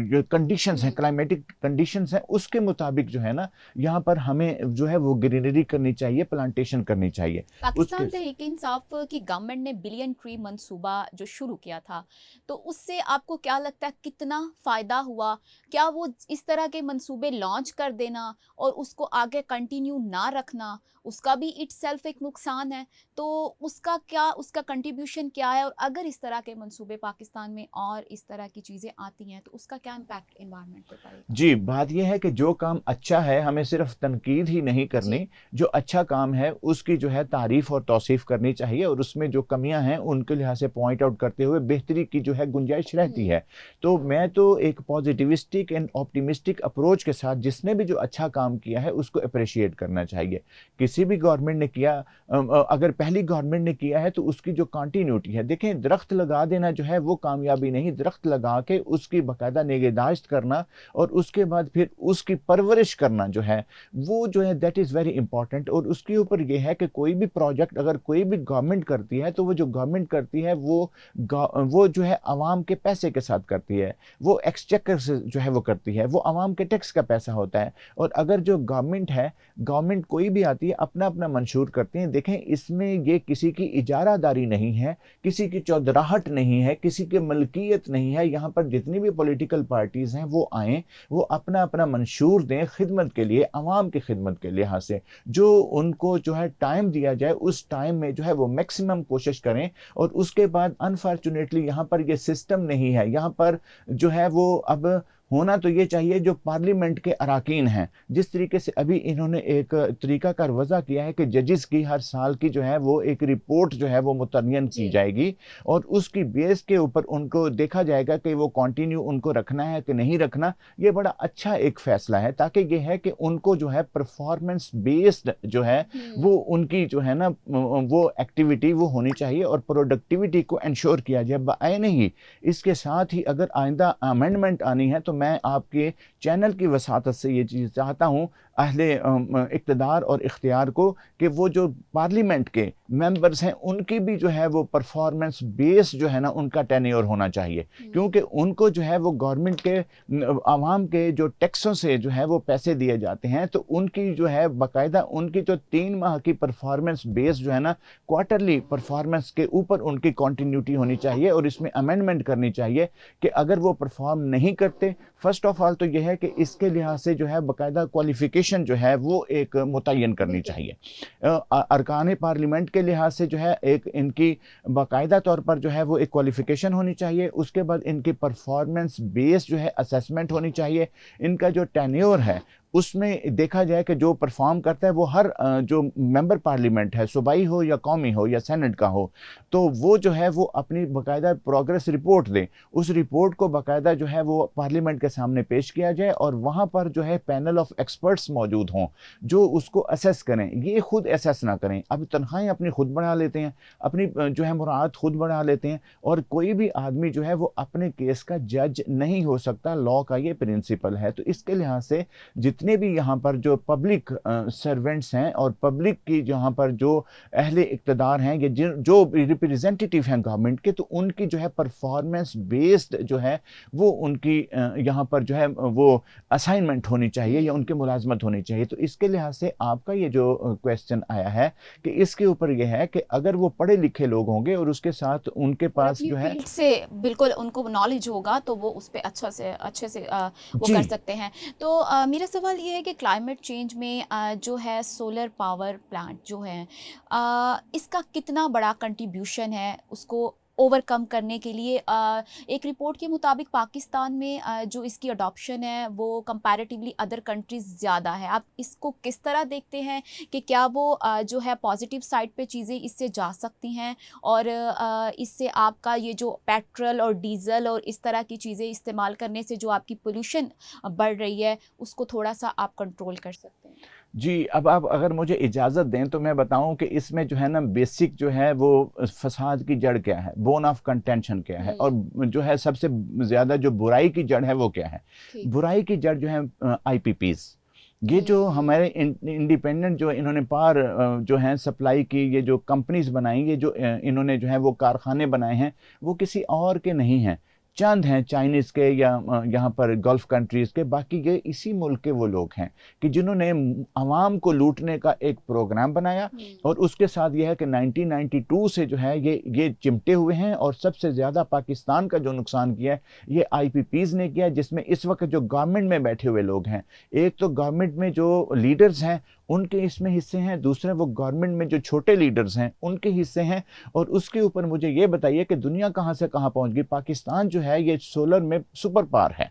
जो कंडीशंस हैं, क्लाइमेटिक कंडीशंस हैं, उसके मुताबिक जो है ना यहाँ पर हमें जो है वो ग्रीनरी करनी चाहिए, प्लांटेशन करनी चाहिए। पाकिस्तान उसके तहरीक इंसाफ की गवर्नमेंट ने बिलियन ट्री मंसूबा जो शुरू किया था, तो उससे आपको क्या लगता है कितना फ़ायदा हुआ? क्या वो इस तरह के मंसूबे लॉन्च कर देना और उसको आगे कंटिन्यू ना रखना, उसका भी इटसेल्फ एक नुकसान है, तो उसका कंट्रीब्यूशन क्या है? और अगर इस तरह के मंसूबे पाकिस्तान में और इस तरह की चीज़ें आती हैं, तो उसका क्या इम्पैक्ट एनवायरनमेंट पे पड़ेगा? जी, बात ये है कि जो काम अच्छा है हमें सिर्फ तनकीद ही नहीं जी। करनी, जो अच्छा काम है उसकी जो है तारीफ़ और तौसीफ़ करनी चाहिए, और उसमें जो कमियां हैं उनके लिहाज से पॉइंट आउट करते हुए बेहतरी की जो है गुंजाइश रहती है। तो मैं तो एक पॉजिटिविस्टिक एंड ऑप्टिमिस्टिक अप्रोच के साथ जिसने भी जो अच्छा काम किया है उसको अप्रिशिएट करना चाहिए। किसी भी गवर्नमेंट ने किया, अगर पहली गवर्नमेंट ने किया है तो उसकी जो कंटिन्यूटी है, देखें दरख्त लगा देना जो है वो कामयाबी नहीं, दरख्त लगा के उसकी बाकायदा निगहदाश्त करना और उसके बाद फिर उसकी परवरिश करना जो है वो जो है दैट इज़ वेरी इंपॉर्टेंट। और उसके ऊपर ये है कि कोई भी प्रोजेक्ट अगर कोई भी गवर्नमेंट करती है तो वो जो गवर्नमेंट करती है वो जो है आवाम के पैसे के साथ करती है, वो एक्सचेकर से जो है वो करती है, वो आवाम के टैक्स का पैसा होता है। और अगर जो गवर्नमेंट है, गवर्नमेंट कोई भी आती है अपना अपना मंशूर करती है, देखें इसमें ये किसी की इजारादारी नहीं है, किसी की चौधराहट नहीं है, किसी की मलकियत नहीं है। यहाँ पर जितनी भी पॉलिटिकल पार्टीज़ हैं वो आएँ, वो अपना अपना मंशूर दें खिदमत के लिए, आवाम की खिदमत के लिहाज से जो उनको जो है टाइम दिया जाए उस टाइम में जो है वो मैक्सिमम कोशिश करें। और उसके बाद अनफॉर्चुनेटली यहाँ पर ये सिस्टम नहीं है, यहाँ पर जो है वो अब होना तो ये चाहिए जो पार्लियामेंट के अराकीन हैं, जिस तरीके से अभी इन्होंने एक तरीकाकार वज़ा किया है कि जजेस की हर साल की जो है वो एक रिपोर्ट जो है वो मुतय्यन की जी। जाएगी, और उसकी बेस के ऊपर उनको देखा जाएगा कि वो कंटिन्यू उनको रखना है कि नहीं रखना। ये बड़ा अच्छा एक फ़ैसला है, ताकि ये है कि उनको जो है परफॉर्मेंस बेस्ड जो है वो उनकी जो है ना वो एक्टिविटी वो होनी चाहिए, और प्रोडक्टिविटी को इंश्योर किया जाए बाआईने ही। इसके साथ ही अगर आइंदा अमेंडमेंट आनी है तो मैं आपके चैनल की वसातत से ये चीज़ चाहता हूँ अहले इक़्तिदार और इख्तियार को, कि वो जो पार्लियामेंट के मेंबर्स हैं उनकी भी जो है वो परफॉर्मेंस बेस जो है ना उनका टेन्योर होना चाहिए, क्योंकि उनको जो है वो गवर्नमेंट के आवाम के जो टैक्सों से जो है वो पैसे दिए जाते हैं, तो उनकी जो है बाकायदा उनकी जो 3 माह की परफॉर्मेंस बेस जो है ना क्वार्टरली परफॉर्मेंस के ऊपर उनकी कंटिन्यूटी होनी चाहिए, और इसमें अमेंडमेंट करनी चाहिए कि अगर वो परफॉर्म नहीं करते, फर्स्ट ऑफ ऑल तो यह है कि इसके लिहाज से जो है बाकायदा क्वालिफिकेशन जो है वो एक मुतय्यन करनी चाहिए। अरकान पार्लियामेंट के लिहाज से जो है एक इनकी बाकायदा तौर पर जो है वो एक क्वालिफिकेशन होनी चाहिए, उसके बाद इनकी परफॉर्मेंस बेस जो है असेसमेंट होनी चाहिए, इनका जो टेन्योर है उसमें देखा जाए कि जो परफॉर्म करता है वो हर जो मेंबर पार्लियामेंट है, सूबाई हो या कौमी हो या सेनेट का हो, तो वो जो है वो अपनी बाकायदा प्रोग्रेस रिपोर्ट दें, उस रिपोर्ट को बाकायदा जो है वो पार्लियामेंट के सामने पेश किया जाए, और वहाँ पर जो है पैनल ऑफ एक्सपर्ट्स मौजूद हों जो उसको असेस करें, ये खुद असेस ना करें। अब तनख्वाहें अपनी खुद बढ़ा लेते हैं, अपनी जो है मुराद खुद बढ़ा लेते हैं, और कोई भी आदमी जो है वो अपने केस का जज नहीं हो सकता, लॉ का ये प्रिंसिपल है। तो इसके लिहाज से जितने भी यहाँ पर जो पब्लिक सर्वेंट्स हैं और पब्लिक की यहाँ पर जो अहले इक़्तिदार हैं या जो रिप्रेजेंटेटिव हैं गवर्नमेंट के, तो उनकी जो है परफॉर्मेंस बेस्ड जो है वो उनकी यहाँ पर जो है वो असाइनमेंट होनी चाहिए या उनकी मुलाजमत होनी चाहिए। तो इसके लिहाज से आपका ये जो क्वेश्चन आया है कि इसके ऊपर ये है कि अगर वो पढ़े लिखे लोग होंगे और उसके साथ उनके पास जो है से बिल्कुल उनको नॉलेज होगा तो वो उस पर अच्छे से वो जी कर सकते हैं। तो मेरा सवाल ये है कि क्लाइमेट चेंज में जो है सोलर पावर प्लांट जो है इसका कितना बड़ा कंट्रीब्यूशन है उसको ओवरकम करने के लिए। एक रिपोर्ट के मुताबिक पाकिस्तान में जो इसकी अडॉप्शन है वो कंपैरेटिवली अदर कंट्रीज़ ज़्यादा है। आप इसको किस तरह देखते हैं कि क्या वो जो है पॉजिटिव साइड पे चीज़ें इससे जा सकती हैं और इससे आपका ये जो पेट्रोल और डीज़ल और इस तरह की चीज़ें इस्तेमाल करने से जो आपकी पोल्यूशन बढ़ रही है उसको थोड़ा सा आप कंट्रोल कर सकते हैं? जी, अब आप अगर मुझे इजाज़त दें तो मैं बताऊँ कि इसमें जो है ना बेसिक जो है वो फ़साद की जड़ क्या है, बोन ऑफ कंटेंशन क्या है और जो है सबसे ज़्यादा जो बुराई की जड़ है वो क्या है? ठीक। बुराई की जड़ जो है आईपीपीज़। ये जो हमारे इंडिपेंडेंट जो इन्होंने पावर जो है सप्लाई की ये जो कंपनीज़ बनाई, ये जो इन्होंने जो है वो कारखाने बनाए हैं, वो किसी और के नहीं हैं। चंद हैं चाइनीज़ के या यहाँ पर गल्फ़ कंट्रीज़ के, बाकी ये इसी मुल्क के वो लोग हैं कि जिन्होंने अवाम को लूटने का एक प्रोग्राम बनाया और उसके साथ ये है कि 1992 से जो है ये चिमटे हुए हैं और सबसे ज़्यादा पाकिस्तान का जो नुकसान किया है ये आईपीपीज़ ने किया है, जिसमें इस वक्त जो गवर्नमेंट में बैठे हुए लोग हैं, एक तो गवर्नमेंट में जो लीडर्स हैं उनके इसमें हिस्से हैं, दूसरे वो गवर्नमेंट में जो छोटे लीडर्स हैं उनके हिस्से हैं। और उसके ऊपर मुझे ये बताइए कि दुनिया कहाँ से कहाँ पहुँच गई। पाकिस्तान जो है ये सोलर में सुपर पावर है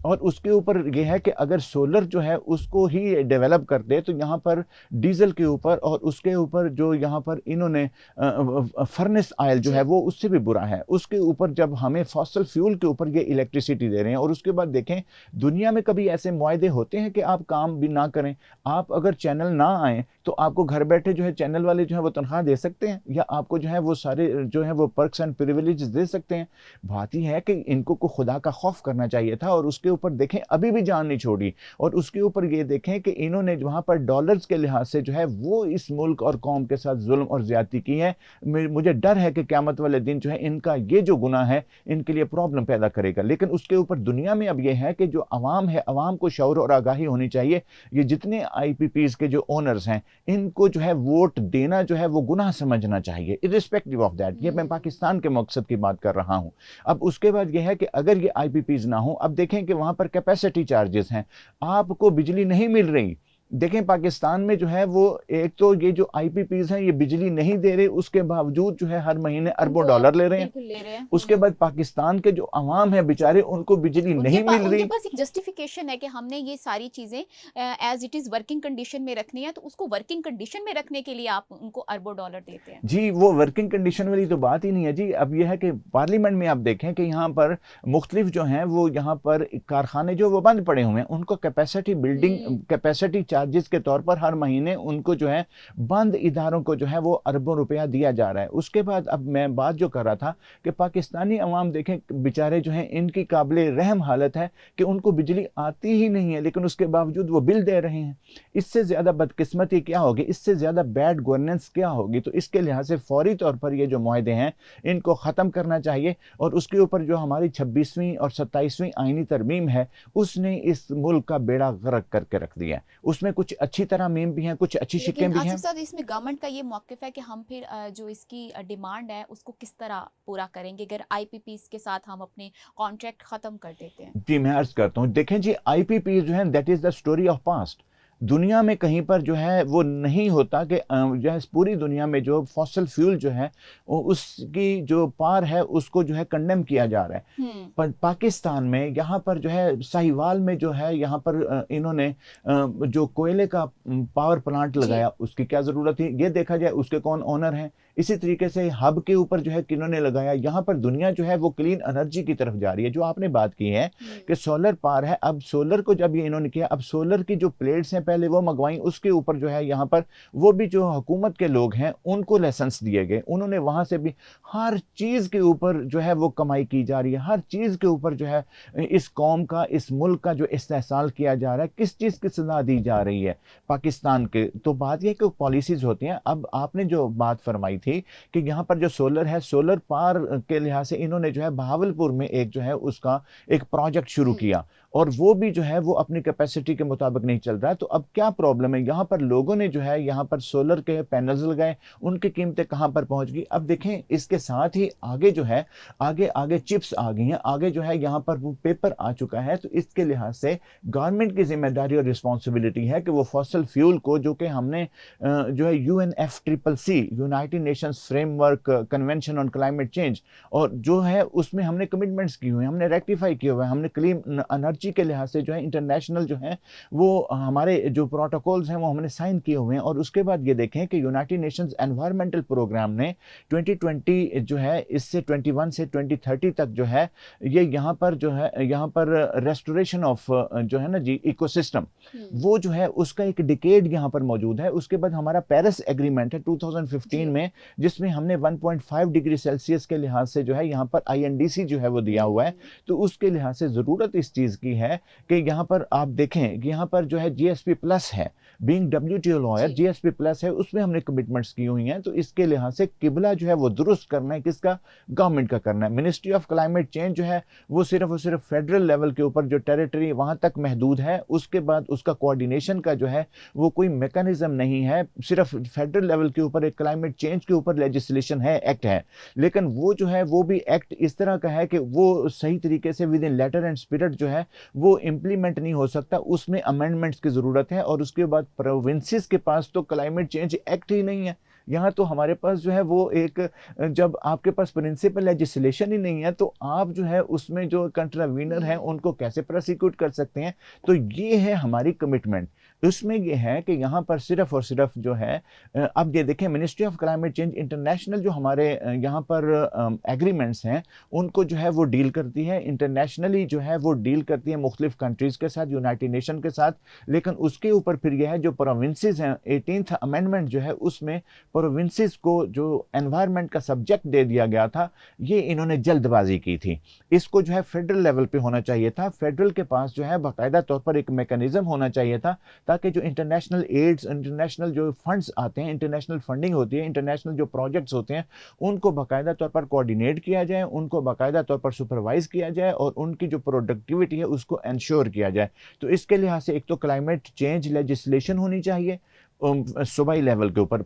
और उसके ऊपर ये है कि अगर सोलर जो है उसको ही डेवलप कर दे तो यहाँ पर डीजल के ऊपर और उसके ऊपर जो यहाँ पर इन्होंने फर्नेस ऑयल जो है वो उससे भी बुरा है। उसके ऊपर जब हमें फॉसल फ्यूल के ऊपर ये इलेक्ट्रिसिटी दे रहे हैं और उसके बाद देखें दुनिया में कभी ऐसे मुआहदे होते हैं कि आप काम भी ना करें, आप अगर चैनल ना आए तो आपको घर बैठे जो है चैनल वाले जो है वो तनख्वाह दे सकते हैं या आपको जो है वो सारे जो है वो पर्क्स एंड प्रिविलेज दे सकते हैं। बात यह है कि इनको को खुदा का खौफ करना चाहिए था और उसके ऊपर देखें अभी भी जान नहीं छोड़ी। और उसके ऊपर ये देखें कि इन्होंने वहाँ पर डॉलर्स के लिहाज से जो है वो इस मुल्क और कौम के साथ जुल्म और ज्यादती की है। मुझे डर है कि क़यामत वाले दिन जो है इनका ये जो गुनाह है इनके लिए प्रॉब्लम पैदा करेगा। लेकिन उसके ऊपर दुनिया में अब यह है कि जो अवाम है, अवाम को शऊर और आगाही होनी चाहिए। ये जितने आईपीपीज के जो ओनर्स हैं इनको जो है वोट देना जो है वो गुनाह समझना चाहिए इर्रिस्पेक्टिव ऑफ दैट। ये मैं पाकिस्तान के मकसद की बात कर रहा हूँ। अब उसके बाद यह है कि अगर ये आईपीपीज ना हो, अब देखें कि वहाँ पर कैपेसिटी चार्जेस हैं, आपको बिजली नहीं मिल रही। देखें पाकिस्तान में जो है वो एक तो ये जो आईपीपीज हैं ये बिजली नहीं दे रहे, उसके बावजूद जो है हर महीने अरबों डॉलर ले रहे हैं। उसके बाद पाकिस्तान के जो अवाम है बेचारे उनको बिजली नहीं मिल रही। उनके पास एक जस्टिफिकेशन है कि हमने ये सारी चीजें as it is working condition में रखनी है, तो उसको वर्किंग कंडीशन में रखने के लिए आप उनको अरबों डॉलर देते हैं। जी, वो वर्किंग कंडीशन वाली तो बात ही नहीं है जी। अब यह है कि पार्लियामेंट में आप देखें कि यहाँ पर मुख्तलिफ जो हैं वो यहाँ पर कारखाने जो वो बंद पड़े हुए हैं, उनको कैपेसिटी बिल्डिंग कैपेसिटी चार्जेस के तौर पर हर महीने उनको जो है बंद इदारों को जो है वो अरबों रुपया दिया जा रहा है। उसके बाद अब मैं बात जो कर रहा था कि पाकिस्तानी अवाम देखें बेचारे जो हैं इनकी काबिले रहम हालत है कि उनको बिजली आती ही नहीं है, लेकिन उसके बावजूद वो बिल दे रहे हैं। इससे ज़्यादा बदकिस्मती क्या होगी, इससे ज़्यादा बैड गवर्नेंस क्या होगी। तो इसके लिहाज से फौरी तौर पर ये जो मुआहदे हैं इनको ख़त्म करना चाहिए। और उसके ऊपर जो हमारी 26वीं और 27वीं आईनी तरमीम है उसने इस मुल्क का बेड़ा गर्क करके रख दिया है। उसमें कुछ अच्छी तरमीम भी हैं, कुछ अच्छी शिकें भी हैं। आसिफ साहब, इसमें गवर्नमेंट का ये मौक़िफ़ है कि हम फिर जो इसकी डिमांड है उसको किस तरह पूरा करेंगे अगर आईपीपीज़ के साथ हम अपने कॉन्ट्रैक्ट ख़त्म कर देते हैं? जी, मैं अर्ज़ करता हूँ। देखें जी, आईपीपीज़ जो है that is the story of past. दुनिया में कहीं पर जो है वो नहीं होता कि जो है पूरी दुनिया में जो फॉसिल फ्यूल जो है उसकी जो पार है उसको जो है कंडेम किया जा रहा है। पर पाकिस्तान में यहाँ पर जो है साहिवाल में जो है यहाँ पर इन्होंने जो कोयले का पावर प्लांट लगाया उसकी क्या ज़रूरत थी, ये देखा जाए उसके कौन ओनर हैं। इसी तरीके से हब के ऊपर जो है किन्होंने लगाया। यहाँ पर दुनिया जो है वो क्लीन एनर्जी की तरफ जा रही है। जो आपने बात की है कि सोलर पावर है, अब सोलर को जब ये इन्होंने किया, अब सोलर की जो प्लेट्स हैं पहले वो मंगवाई, उसके ऊपर जो है यहाँ पर वो भी जो हुकूमत के लोग हैं उनको लाइसेंस दिए गए। उन्होंने वहाँ से भी हर चीज़ के ऊपर जो है वो कमाई की जा रही है। हर चीज़ के ऊपर जो है इस कौम का, इस मुल्क का जो इस्तेहसाल किया जा रहा है, किस चीज़ की सजा दी जा रही है पाकिस्तान के। तो बात यह कि पॉलिसीज़ होती हैं। अब आपने जो बात फरमाई थी कि यहाँ पर जो सोलर है, सोलर पावर के लिहाज से इन्होंने जो है बहावलपुर में एक जो है उसका एक प्रोजेक्ट शुरू किया और वो भी जो है वो अपनी कैपेसिटी के मुताबिक नहीं चल रहा है। तो अब क्या प्रॉब्लम है, यहाँ पर लोगों ने जो है यहाँ पर सोलर के पैनल्स लगाए, उनकी कीमतें कहाँ पर पहुँच गई। अब देखें इसके साथ ही आगे जो है आगे आगे चिप्स आ गई हैं, आगे जो है यहाँ पर वो पेपर आ चुका है। तो इसके लिहाज से गवर्नमेंट की जिम्मेदारी और रिस्पॉन्सिबिलिटी है कि वो फॉसिल फ्यूल को, जो कि हमने जो है UNFCCC United Nations framework convention on climate change और जो है उसमें हमने कमिटमेंट्स की हुई हैं, हमने रेक्टिफाई किए हुए हैं, हमने क्लीन एनर्जी एनर्जी के लिहाज से जो है इंटरनेशनल जो है वो हमारे जो प्रोटोकॉल्स हैं वो हमने साइन किए हुए हैं। और उसके बाद ये देखें कि यूनाइटेड नेशंस एनवायरमेंटल प्रोग्राम ने 2020 जो है इससे 21 से 2030 तक जो है ये यहाँ पर जो है यहाँ पर रेस्टोरेशन ऑफ जो है ना जी इकोसिस्टम, वो जो है उसका एक डिकेड यहाँ पर मौजूद है। उसके बाद हमारा पेरिस एग्रीमेंट है 2015 में, जिसमें हमने 1.5 डिग्री सेल्सियस के लिहाज से जो है यहाँ पर INDC जो है वो दिया हुआ है। तो उसके लिहाज से ज़रूरत इस चीज़ की है कि यहाँ पर आप देखें कि यहाँ पर जो है GSP प्लस है, being WTO lawyer GSP plus है, उसमें हमने कमिटमेंट्स की हुई हैं। तो इसके लिहाज से किबला जो है वो दुरुस्त करना है, किसका? गवर्नमेंट का करना है। मिनिस्ट्री ऑफ क्लाइमेट चेंज जो है वो सिर्फ और सिर्फ फेडरल लेवल के ऊपर जो टेरिटरी वहाँ तक महदूद है, उसके बाद उसका कोऑर्डिनेशन का जो है वो कोई मैकेनिज्म नहीं है। सिर्फ फेडरल लेवल के ऊपर एक क्लाइमेट चेंज के ऊपर लेजिस्लेशन है, एक्ट है, लेकिन वो जो है वो भी एक्ट इस तरह का है कि वो सही तरीके से within letter and spirit जो है वो इम्प्लीमेंट नहीं हो सकता, उसमें अमेंडमेंट्स की ज़रूरत है। और उसके बाद प्रोविंसेस के पास तो क्लाइमेट चेंज एक्ट ही नहीं है। यहाँ तो हमारे पास जो है वो एक, जब आपके पास प्रिंसिपल लेजिस्लेशन ही नहीं है तो आप जो है उसमें जो कंट्रावीनर हैं उनको कैसे प्रोसिक्यूट कर सकते हैं? तो ये है हमारी कमिटमेंट। उसमें ये है कि यहाँ पर सिर्फ और सिर्फ जो है अब ये देखें ministry of climate change international जो हमारे यहाँ पर एग्रीमेंट्स हैं उनको जो है वो डील करती है, इंटरनेशनली जो है वो डील करती है मुख्तलिफ कंट्रीज़ के साथ, यूनाइटेड नेशन के साथ। लेकिन उसके ऊपर फिर यह है जो प्रोविंसेस हैं, 18th अमेंडमेंट जो है उसमें प्रोविंसेस को जो एनवायरनमेंट का सब्जेक्ट दे दिया गया था, ये इन्होंने जल्दबाजी की थी। इसको जो है फेडरल लेवल पे होना चाहिए था। फेडरल के पास जो है बाकायदा तौर पर एक मैकेनिज्म होना चाहिए था ताकि जो इंटरनेशनल एड्स, इंटरनेशनल जो फंड्स आते हैं, इंटरनेशनल फंडिंग होती है, इंटरनेशनल जो प्रोजेक्ट्स होते हैं, उनको बाकायदा तौर पर कोऑर्डिनेट किया जाए, उनको बाकायदा तौर पर सुपरवाइज किया जाए और उनकी जो प्रोडक्टिविटी है उसको इंश्योर किया जाए। तो इसके लिहाज से एक तो क्लाइमेट चेंज लेजिस्लेशन होनी चाहिए सूबाई लेवल के ऊपर,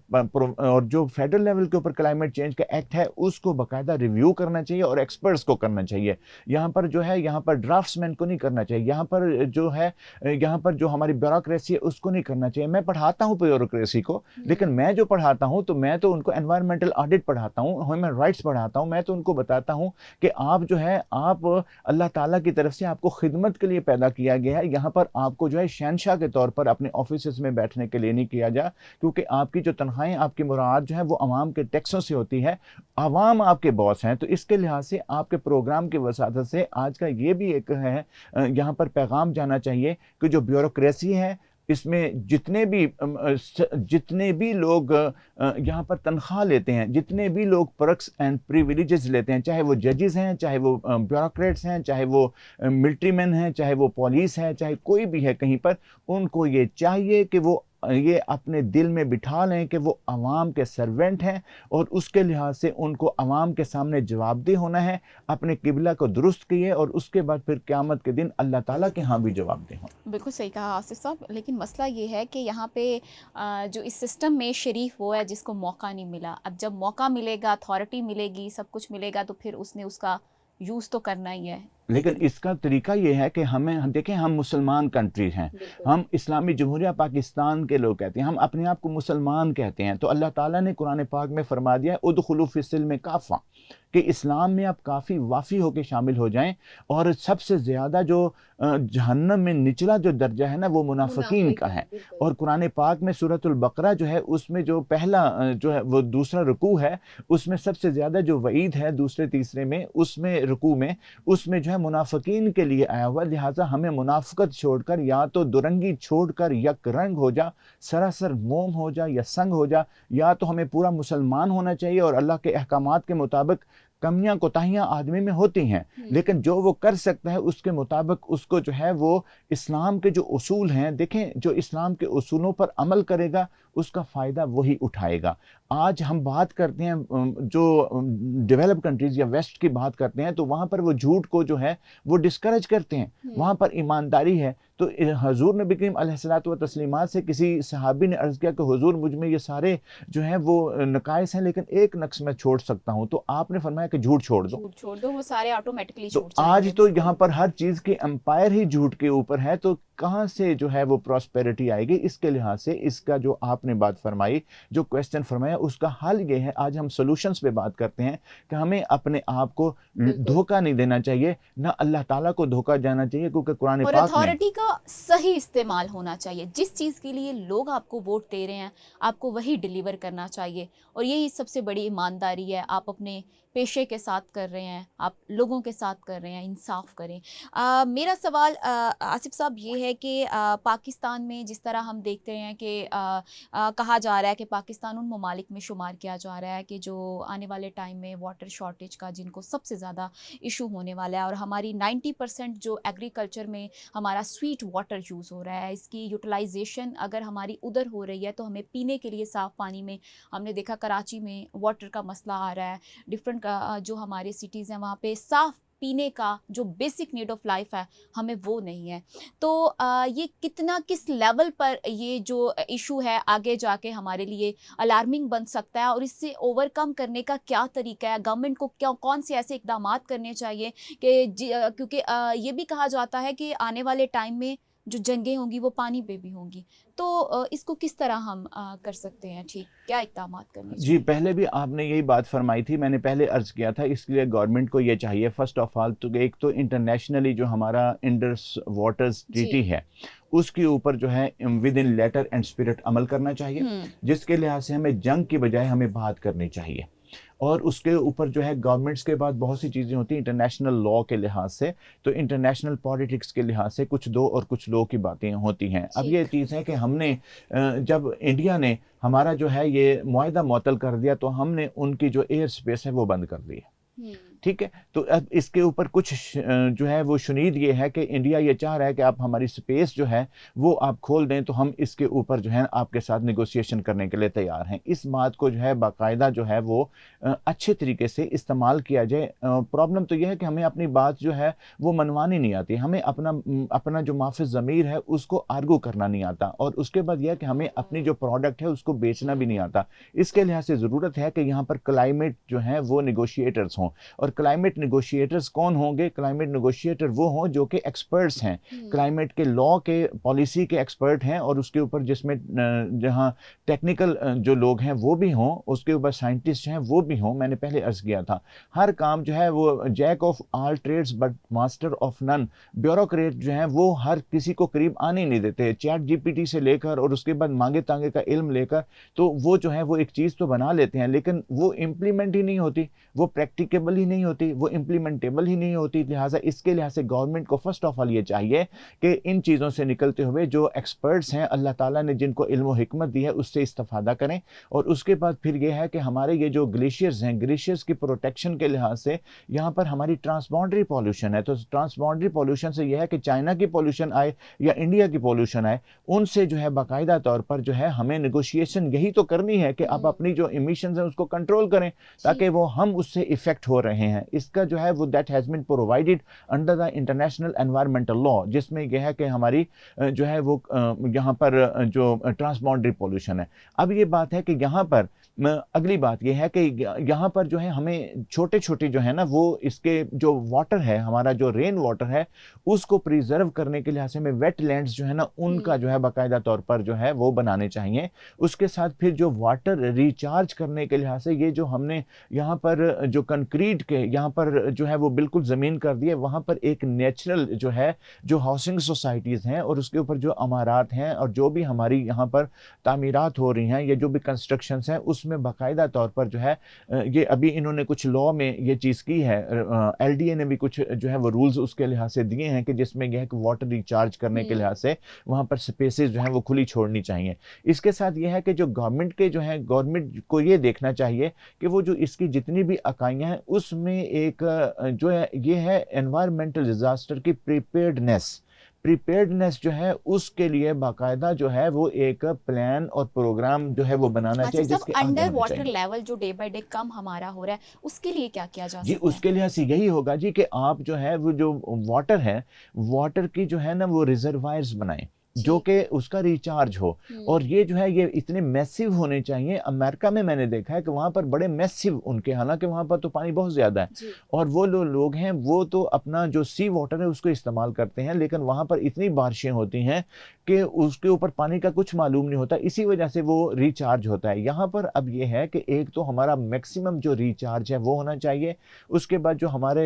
और जो फेडरल लेवल के ऊपर क्लाइमेट चेंज का एक्ट है उसको बाकायदा रिव्यू करना चाहिए और एक्सपर्ट्स को करना चाहिए। यहाँ पर जो है यहाँ पर ड्राफ्ट्समैन को नहीं करना चाहिए, यहाँ पर जो है यहाँ पर जो हमारी ब्यूरोक्रेसी है उसको नहीं करना चाहिए। मैं पढ़ाता हूँ ब्यूरोक्रेसी को, लेकिन मैं जो पढ़ाता हूँ तो मैं तो उनको एनवायरमेंटल ऑडिट पढ़ाता हूँ, ह्यूमन राइट्स पढ़ाता हूँ। मैं तो उनको बताता हूँ कि आप जो है आप अल्लाह ताला की तरफ से आपको खिदमत के लिए पैदा किया गया है। यहाँ पर आपको जो है शहनशाह के तौर पर अपने ऑफिस में बैठने के लिए नहीं किया जा, क्योंकि आपकी जो तनख्वाहें, आपकी मुराद जो है वो आवाम के टैक्सों से होती है, आवाम आपके बॉस हैं। तो इसके लिहाज से आपके प्रोग्राम की वसादत से आज का ये भी एक है यहाँ पर पैगाम जाना चाहिए कि जो ब्यूरोक्रेसी है इसमें जितने भी लोग यहाँ पर तनख्वाह लेते हैं, जितने भी लोग पर्क्स एंड प्रिविलेजेस लेते हैं, चाहे वो जजेस हैं, चाहे वो ब्यूरोक्रेट्स हैं, चाहे वो मिलिट्री मैन हैं, चाहे वो पुलिस है, चाहे कोई भी है कहीं पर, उनको ये चाहिए कि वो ये अपने दिल में बिठा लें कि वो अवाम के सर्वेंट हैं और उसके लिहाज से उनको अवाम के सामने जवाबदेह होना है, अपने किबला को दुरुस्त किए और उसके बाद फिर क़यामत के दिन अल्लाह ताला के यहाँ भी जवाबदेह हों। बिल्कुल सही कहा आसिफ साहब, लेकिन मसला ये है कि यहाँ पे जो इस सिस्टम में शरीफ वो है जिसको मौका नहीं मिला। अब जब मौका मिलेगा, अथॉरिटी मिलेगी, सब कुछ मिलेगा, तो फिर उसने उसका यूज़ तो करना ही है। लेकिन इसका तरीका ये है कि हम देखें, हम मुसलमान कंट्रीज हैं, हम इस्लामी जमहूरिया पाकिस्तान के लोग कहते हैं, हम अपने आप को मुसलमान कहते हैं। तो अल्लाह ताला ने कुरान पाक में फरमा दिया है उदखुलू फिस्सिल्म काफ़ा, कि इस्लाम में आप काफ़ी वाफ़ी होकर शामिल हो जाएं। और सबसे ज़्यादा जो जहन्नम में निचला जो दर्जा है ना वो मुनाफिकीन का है। और कुरान पाक में सूरतुल बकरा जो है उसमें जो पहला जो है वो दूसरा रुकू है, उसमें सबसे ज़्यादा जो वईद है दूसरे तीसरे में, उसमें रुकू में, उसमें जो है मुनाफिकीन के लिए आया हुआ। लिहाजा हमें मुनाफिकत छोड़कर या तो दुरंगी छोड़कर यक रंग हो जा, सरासर मोम हो जा या संग हो जा, या तो हमें पूरा मुसलमान होना चाहिए और अल्लाह के अहकामात के मुताबिक कमियां कोताहियां आदमी में होती हैं, लेकिन जो वो कर सकता है उसके मुताबिक उसको जो है वो इस्लाम के जो उसूल हैं, देखें जो इस्लाम के उसूलों पर अमल करेगा उसका फ़ायदा वही उठाएगा। आज हम बात करते हैं जो डेवलप कंट्रीज़ या वेस्ट की बात करते हैं तो वहाँ पर वो झूठ को जो है वो डिस्करेज करते हैं, वहाँ पर ईमानदारी है। तो हजूर नबी करीम अलैहिस्सलातु व तस्लीमात से किसी सहाबी ने अर्ज़ किया कि हुजूर मुझ में ये सारे जो हैं वो नकाइस हैं लेकिन एक नक्स मैं छोड़ सकता हूँ। तो आपने फरमाया कि झूठ छोड़ दो, वो सारे ऑटोमेटिकली तो आज तो यहाँ पर हर चीज़ की एम्पायर ही झूठ के ऊपर है। तो कहाँ से जो है वो प्रॉस्पेरिटी आएगी, इसके लिहाज से इसका जो आपने बात फरमाई, जो क्वेश्चन फरमाया, उसका हल ये है, आज हम सॉल्यूशंस पे बात करते हैं कि हमें अपने आप को बिल्कुल। धोखा नहीं देना चाहिए, ना अल्लाह ताला को धोखा जाना चाहिए, क्योंकि कुरान और पाक में अथॉरिटी का सही इस्तेमाल होना चाहिए। जिस चीज़ के लिए लोग आपको वोट दे रहे हैं, आपको वही डिलीवर करना चाहिए और यही सबसे बड़ी ईमानदारी है। आप अपने पेशे के साथ कर रहे हैं, आप लोगों के साथ कर रहे हैं, इंसाफ करें। मेरा सवाल आसिफ साहब ये है कि पाकिस्तान में जिस तरह हम देखते हैं कि कहा जा रहा है कि पाकिस्तान उन ममालिक में शुमार किया जा रहा है कि जो आने वाले टाइम में वाटर शॉर्टेज का जिनको सबसे ज़्यादा इशू होने वाला है, और हमारी 90% जो एग्रीकल्चर में हमारा स्वीट वाटर यूज़ हो रहा है, इसकी यूटिलाइजेशन अगर हमारी उधर हो रही है तो हमें पीने के लिए साफ़ पानी में, हमने देखा कराची में वाटर का मसला आ रहा है, डिफरेंट जो हमारे सिटीज़ हैं वहाँ पे साफ़ पीने का जो बेसिक नीड ऑफ लाइफ है हमें वो नहीं है। तो ये कितना किस लेवल पर ये जो इशू है आगे जाके हमारे लिए अलार्मिंग बन सकता है और इससे ओवरकम करने का क्या तरीका है? गवर्नमेंट को क्या कौन से ऐसे इकदामात करने चाहिए कि क्योंकि ये भी कहा जाता है कि आने वाले टाइम में जो जंगें होंगी वो पानी पे भी होंगी। तो इसको किस तरह हम कर सकते हैं ठीक? क्या इकदामात करने जी, चाहिए? पहले भी आपने यही बात फरमाई थी, मैंने पहले अर्ज़ किया था, इसलिए गवर्नमेंट को ये चाहिए फ़र्स्ट ऑफ ऑल तो एक तो इंटरनेशनली जो हमारा इंडस वाटर्स जी। ट्रीटी है, उसके ऊपर जो है within letter and spirit अमल करना चाहिए, हुँ। जिसके लिहाज से हमें जंग की बजाय हमें बात करनी चाहिए। और उसके ऊपर जो है गवर्नमेंट्स के बाद बहुत सी चीज़ें होती हैं इंटरनेशनल लॉ के लिहाज से, तो इंटरनेशनल पॉलिटिक्स के लिहाज से कुछ दो और कुछ लो की बातें होती हैं। अब ये ठीक। चीज़ है कि हमने जब इंडिया ने हमारा जो है ये मुआहदा मुअत्तल कर दिया, तो हमने उनकी जो एयर स्पेस है वो बंद कर दी है। हुँ। ठीक है, तो अब इसके ऊपर कुछ जो है वो शुनीद ये है कि इंडिया ये चाह रहा है कि आप हमारी स्पेस जो है वो आप खोल दें, तो हम इसके ऊपर जो है आपके साथ नेगोशिएशन करने के लिए तैयार हैं। इस बात को जो है बाकायदा जो है वो अच्छे तरीके से इस्तेमाल किया जाए। प्रॉब्लम तो ये है कि हमें अपनी बात जो है वो मनवानी नहीं आती, हमें अपना जो माफ़ी ज़मीर है उसको आर्गू करना नहीं आता, और उसके बाद यह है कि हमें अपनी जो प्रोडक्ट है उसको बेचना भी नहीं आता। इसके लिहाज से ज़रूरत है कि यहाँ पर क्लाइमेट जो है वो नेगोशिएटर्स हों, और क्लाइमेट नेगोशिएटर्स कौन होंगे? क्लाइमेट नेगोशिएटर वो हों जो कि एक्सपर्ट्स हैं, हुँ। क्लाइमेट के लॉ के पॉलिसी के एक्सपर्ट हैं, और उसके ऊपर जिसमें जहाँ टेक्निकल जो लोग हैं वो भी हों, उसके ऊपर साइंटिस्ट हैं वो भी हों। मैंने पहले अर्ज़ किया था, हर काम जो है वो jack of all trades but master of none. Bureaucrat जो हैं वो हर किसी को करीब आने नहीं देते। चैट जीपीटी से लेकर और उसके बाद मांगे तांगे का इल्म लेकर, तो वो जो है वो एक चीज़ तो बना लेते हैं, लेकिन वो इम्प्लीमेंट ही नहीं होती, वो प्रैक्टिकेबल ही नहीं होती, वो इम्प्लीमेंटेबल ही नहीं होती। लिहाजा इसके लिहाज से गवर्नमेंट को फर्स्ट ऑफ ऑल ये चाहिए कि इन चीज़ों से निकलते हुए जो एक्सपर्ट्स हैं, अल्लाह ताला ने जिनको इल्म व हिकमत दी है, उससे इस्तिफादा करें। और उसके बाद फिर ये है कि हमारे ये जो ग्लेशियर्स हैं, ग्लेशियर्स की प्रोटेक्शन के लिहाज से यहाँ पर हमारी ट्रांसबाउंडरी पॉल्यूशन है, तो ट्रांसबाउंडरी पॉल्यूशन से यह है कि चाइना की पॉल्यूशन आए या इंडिया की पॉल्यूशन आए, उनसे जो है बाकायदा तौर पर जो है हमें नेगोशिएशन यही तो करनी है कि आप हुँ। अपनी जो इमिशंस हैं उसको कंट्रोल करें, ताकि ठीक। वो हम उससे इफेक्ट हो रहे हैं। इसका जो है वो that has been provided under the international environmental law, जिसमें यह है कि हमारी जो है वो यहाँ पर जो ट्रांसबाउंडरी पॉल्यूशन है। अब ये बात है कि यहाँ पर अगली बात ये है कि यहाँ पर जो है हमें छोटे-छोटे जो है ना वो इसके जो वाटर है, हमारा जो रेन वाटर है, उसको प्रिजर्व करने के लिहाज से हमें वेटलैंड्स जो है ना उनका हुँ। जो है बाकायदा तौर पर जो है वो बनाने चाहिए। उसके साथ फिर जो वाटर रिचार्ज करने के लिहाज से ये जो हमने यहाँ पर जो कंक्रीट के यहाँ पर जो है वो बिल्कुल ज़मीन कर दी है, वहाँ पर एक नेचुरल जो है जो हाउसिंग सोसाइटीज़ हैं और उसके ऊपर जो अमारात हैं और जो भी हमारी यहाँ पर तामीरात हो रही हैं या जो भी कंस्ट्रक्शंस हैं, उसमें बाकायदा तौर पर जो है ये अभी इन्होंने कुछ लॉ में ये चीज़ की है, एलडीए ने भी कुछ जो है वो रूल्स उसके लिहाज से दिए हैं कि जिसमें यह है कि वाटर रिचार्ज करने के हुँ। लिहाज से वहाँ पर स्पेसेस जो हैं वो खुली छोड़नी चाहिए। इसके साथ ये है कि जो गवर्नमेंट के जो है गवर्नमेंट को ये देखना चाहिए कि वो जो इसकी जितनी भी इकाइयाँ हैं उसमें एक जो है ये है एनवायरमेंटल डिजास्टर की प्रिपेयर्डनेस जो है उसके लिए बाकायदा जो है वो एक प्लान और प्रोग्राम जो है वो बनाना अच्छा चाहिए, सब जिसके आगे अंडर होने वाटर चाहिए। लेवल जो डे बाय डे कम हमारा हो रहा है, उसके लिए क्या किया जा जी, सकता है? उसके लिहाज से यही होगा जी कि आप जो है वो जो वाटर है, वाटर की जो है ना वो रिजर्वायर्स बनाएं, जो जी। कि उसका रिचार्ज हो। और ये जो है ये इतने मैसिव होने चाहिए। अमेरिका में मैंने देखा है कि वहाँ पर बड़े मैसिव उनके, हालांकि वहाँ पर तो पानी बहुत ज़्यादा है जी। और वो लोग हैं वो तो अपना जो सी वाटर है उसको इस्तेमाल करते हैं, लेकिन वहाँ पर इतनी बारिशें होती हैं कि उसके ऊपर पानी का कुछ मालूम नहीं होता, इसी वजह से वो रिचार्ज होता है। यहाँ पर अब ये है कि एक तो हमारा मैक्सिमम जो रिचार्ज है वो होना चाहिए, उसके बाद जो हमारे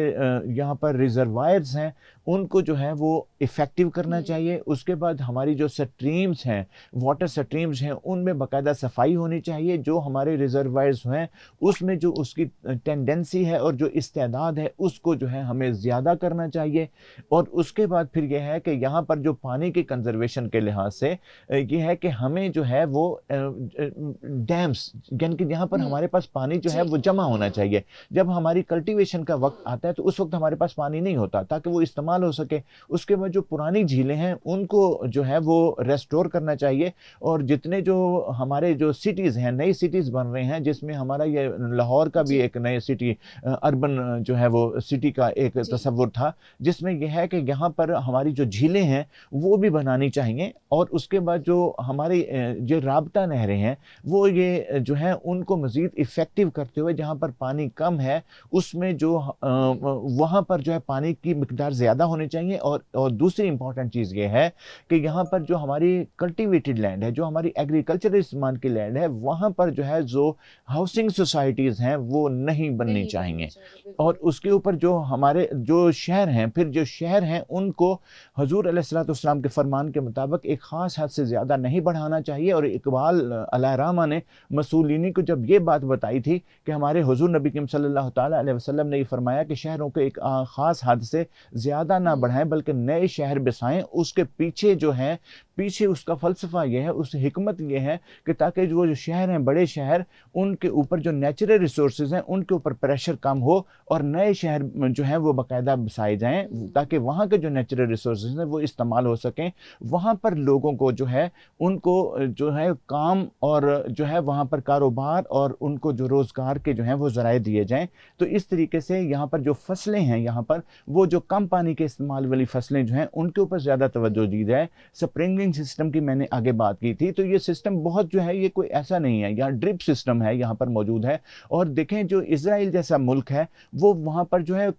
यहाँ पर रिजर्वायर्स हैं उनको जो है वो इफ़ेक्टिव करना चाहिए, उसके बाद हमारी जो स्ट्रीम्स हैं, वाटर स्ट्रीम्स हैं, उनमें बाकायदा सफाई होनी चाहिए। जो हमारे रिजर्वायर्स हैं उसमें जो उसकी टेंडेंसी है और जो इस्तेदाद है उसको जो है हमें ज़्यादा करना चाहिए। और उसके बाद फिर यह है कि यहाँ पर जो पानी के कंजर्वेशन के लिहाज से ये है कि हमें जो है वो डैम्स, यानी कि यहाँ पर हमारे पास पानी जो है जी। वो जमा होना चाहिए। जब हमारी कल्टीवेशन का वक्त आता है तो उस वक्त हमारे पास पानी नहीं होता ताकि वो इस्तेमाल हो सके। उसके बाद जो पुरानी झीलें हैं उनको जो है वो रेस्टोर करना चाहिए। और जितने जो हमारे जो सिटीज़ हैं, नई सिटीज़ बन रहे हैं, जिसमें हमारा ये लाहौर का भी जी। एक नई सिटी अर्बन जो है वो सिटी का एक जी। तस्वुर था, जिसमें यह है कि यहाँ पर हमारी जो झीलें हैं वो भी बनानी चाहिए। और उसके बाद जो हमारी जो राबता नहरें हैं वो ये जो है उनको मज़ीद इफ़ेक्टिव करते हुए, जहाँ पर पानी कम है उसमें जो वहाँ पर जो है पानी की मिकदार ज़्यादा होनी चाहिए। और दूसरी इंपॉर्टेंट चीज़ ये है कि यहाँ पर जो हमारी कल्टीवेटेड लैंड है, जो हमारी एग्रीकल्चरल इस्तेमाल की लैंड है, वहाँ पर जो है जो हाउसिंग सोसाइटीज़ हैं वो नहीं बननी नहीं बननी चाहिए। चाहिए, और बिल्कुल। उसके ऊपर जो हमारे जो शहर हैं, फिर जो शहर हैं उनको हजूर अलैहिस्सलाम के फरमान के मुताबिक एक ख़ास हद से ज़्यादा नहीं बढ़ाना चाहिए। और इकबाल अलैहिर्रहमा ने मसूलिनी को जब ये बात बताई थी कि हमारे हुजूर नबी करीम सल्लल्लाहु ताला अलैहि वसल्लम ने ये फरमाया कि शहरों को एक ख़ास हद से ज़्यादा ना बढ़ाएं बल्कि नए शहर बसाएं, उसके पीछे जो है, पीछे उसका फ़लसफ़ा ये है, उस हिकमत ये है कि ताकि जो शहर हैं, बड़े शहर, उनके ऊपर जो नेचुरल रिसोर्सेज हैं उनके ऊपर प्रेशर कम हो और नए शहर जो हैं वो बाकायदा बसाए जाएँ, ताकि वहाँ के जो नेचुरल रिसोर्सेज हैं वो इस्तेमाल हो सकें। वहाँ पर लोगों को जो है उनको जो है काम और जो है वहाँ पर कारोबार और उनको जो रोज़गार के जो हैं वो ज़राए दिए जाएँ। तो इस तरीके से यहाँ पर जो फसलें हैं, यहाँ पर वो जो कम पानी के इस्तेमाल वाली फसलें जो हैं उनके ऊपर ज़्यादा तवज्जो दी जाए। स्प्रिंकलिंग सिस्टम की मैंने आगे बात की थी, तो ये सिस्टम बहुत जो है ये कोई ऐसा नहीं है, यहाँ ड्रिप सिस्टम है यहाँ पर मौजूद है। और देखें जो इज़राइल जैसा मुल्क है वो वहाँ पर जो है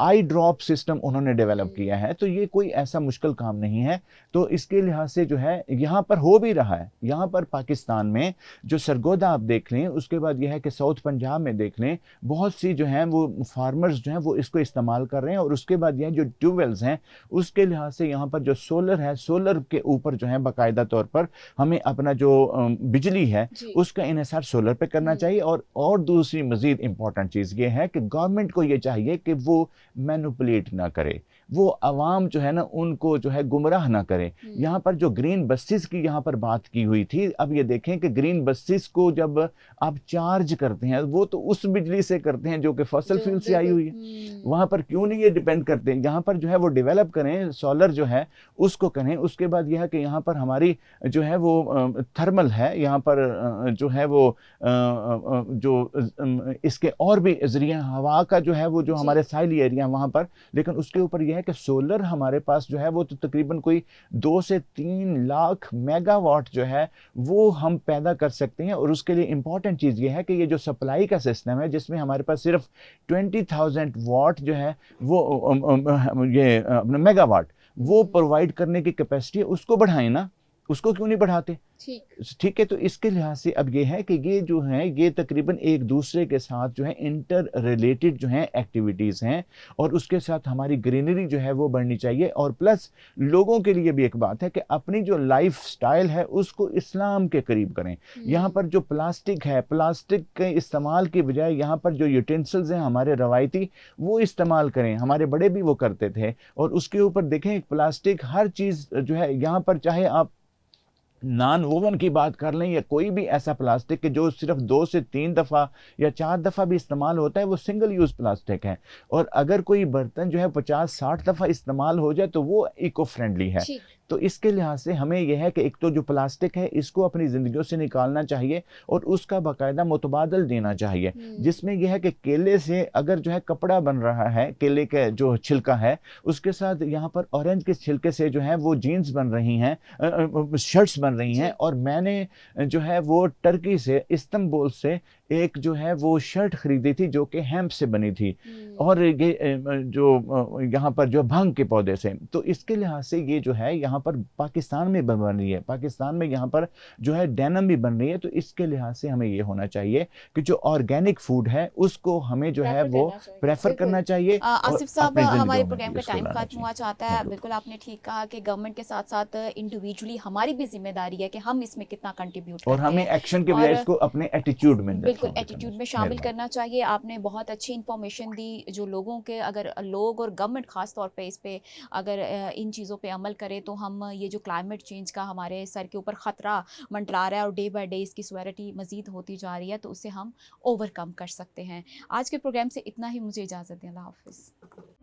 आई ड्रॉप सिस्टम उन्होंने डेवलप किया है, तो ये कोई ऐसा मुश्किल काम नहीं है। तो इसके लिहाज से जो है यहाँ पर हो भी रहा है। यहाँ पर पाकिस्तान में जो सरगोदा आप देख लें, उसके बाद यह है कि साउथ पंजाब में देख लें, बहुत सी जो हैं वो फार्मर्स जो हैं वो इसको इस्तेमाल कर रहे हैं। और उसके बाद यह जो ट्यूबवेल्स हैं उसके लिहाज से यहाँ पर जो सोलर है, सोलर के ऊपर जो है बाकायदा तौर पर हमें अपना जो बिजली है जी। उसका इन्हिसार सोलर पे करना चाहिए। और दूसरी मज़ीद इम्पॉर्टेंट चीज़ ये है कि गवर्नमेंट को ये चाहिए कि वो मैनिपुलेट ना करे, वो अवाम जो है ना उनको जो है गुमराह ना करे। यहाँ पर जो ग्रीन बसेस की यहाँ पर बात की हुई थी, अब ये देखें कि ग्रीन बसेस को जब आप चार्ज करते हैं वो तो उस बिजली से करते हैं जो कि फॉसिल फ्यूल से आई हुई है। वहाँ पर क्यों नहीं ये डिपेंड करते हैं, यहाँ पर जो है वो डेवलप करें, सोलर जो है उसको करें। उसके बाद यह है कि यहाँ पर हमारी जो है वो थर्मल है, यहाँ पर जो है वो जो इसके और भी ज़रिए हवा का जो है वो जो हमारे साइली एरिया वहाँ पर, लेकिन उसके ऊपर यह है कि सोलर हमारे पास जो है वो तो तकरीबन कोई 2 से 3 लाख मेगावाट जो है वो हम पैदा कर सकते हैं। और उसके लिए इम्पॉर्टेंट चीज़ ये है कि ये जो सप्लाई का सिस्टम है जिसमें हमारे पास सिर्फ 20,000 वाट जो है वो ये अपना मेगावाट वो प्रोवाइड करने की कैपेसिटी है, उसको बढ़ाएं ना, उसको क्यों नहीं बढ़ाते? ठीक है। तो इसके लिहाज से अब ये है कि ये जो है ये तकरीबन एक दूसरे के साथ जो है इंटर रिलेटेड जो है एक्टिविटीज़ हैं। और उसके साथ हमारी ग्रीनरी जो है वो बढ़नी चाहिए। और प्लस लोगों के लिए भी एक बात है कि अपनी जो लाइफ स्टाइल है उसको इस्लाम के करीब करें। यहाँ पर जो प्लास्टिक है, प्लास्टिक के इस्तेमाल की बजाय यहाँ पर जो यूटेंसिल्स हैं हमारे रवायती वो इस्तेमाल करें, हमारे बड़े भी वो करते थे। और उसके ऊपर देखें प्लास्टिक हर चीज़ जो है यहाँ पर, चाहे आप नॉन वोवन की बात कर लें या कोई भी ऐसा प्लास्टिक कि जो सिर्फ 2 से 3 दफ़ा या 4 दफ़ा भी इस्तेमाल होता है, वो सिंगल यूज़ प्लास्टिक है। और अगर कोई बर्तन जो है 50-60 दफ़ा इस्तेमाल हो जाए तो वो इको फ्रेंडली है। तो इसके लिहाज से हमें यह है कि एक तो जो प्लास्टिक है इसको अपनी ज़िंदगियों से निकालना चाहिए और उसका बाकायदा मुतबादल देना चाहिए, जिसमें यह है कि केले से अगर जो है कपड़ा बन रहा है, केले का जो छिलका है उसके साथ यहाँ पर ऑरेंज के छिलके से जो है वो जीन्स बन रही हैं, शर्ट्स बन रही हैं। जी। और मैंने जो है वो टर्की से, इस्तांबुल से एक जो है वो शर्ट खरीदी थी जो कि हेम्प से बनी थी, और ये जो यहाँ पर जो भांग के पौधे से। तो इसके लिहाज से ये जो है यहाँ पर पाकिस्तान में बन रही है, पाकिस्तान में यहाँ पर जो है डेनिम भी बन रही है। तो इसके लिहाज से हमें ये होना चाहिए कि जो ऑर्गेनिक फूड है उसको हमें जो है प्रेफर वो करना चाहिए, प्रेफर बिल्कुल। करना चाहिए और आसिफ साहब, अपनी हमारे ज़िंदगियों में प्रोग्राम भी का इसको टाइम लाना खत्म हुआ चाहिए। चाहता हाँ है। जी। बिल्कुल आपने ठीक कहा कि गवर्नमेंट के साथ साथ इंडिविजुअली हमारी भी जिम्मेदारी है कि हम इसमें कितना कंट्रीब्यूट और करते हमें हैं। एक्शन के बजाय और इसको अपने एटीट्यूड में बिल्कुल शामिल करना एटीट्यूड में चाहिए। शामिल मेहरबानी। करना चाहिए। आपने बहुत अच्छी इन्फॉर्मेशन दी, जो लोगों के, अगर लोग और गवर्नमेंट ख़ास तौर पे इस पे अगर इन चीज़ों पे अमल करें तो हम ये जो क्लाइमेट चेंज का हमारे सर के ऊपर ख़तरा मंडरा रहा है और डे बाय डे इसकी सीवियरिटी मज़ीद होती जा रही है, तो उसे हम ओवरकम कर सकते हैं। आज के प्रोग्राम से इतना ही, मुझे इजाज़त दें। अल्लाह हाफ़िज़।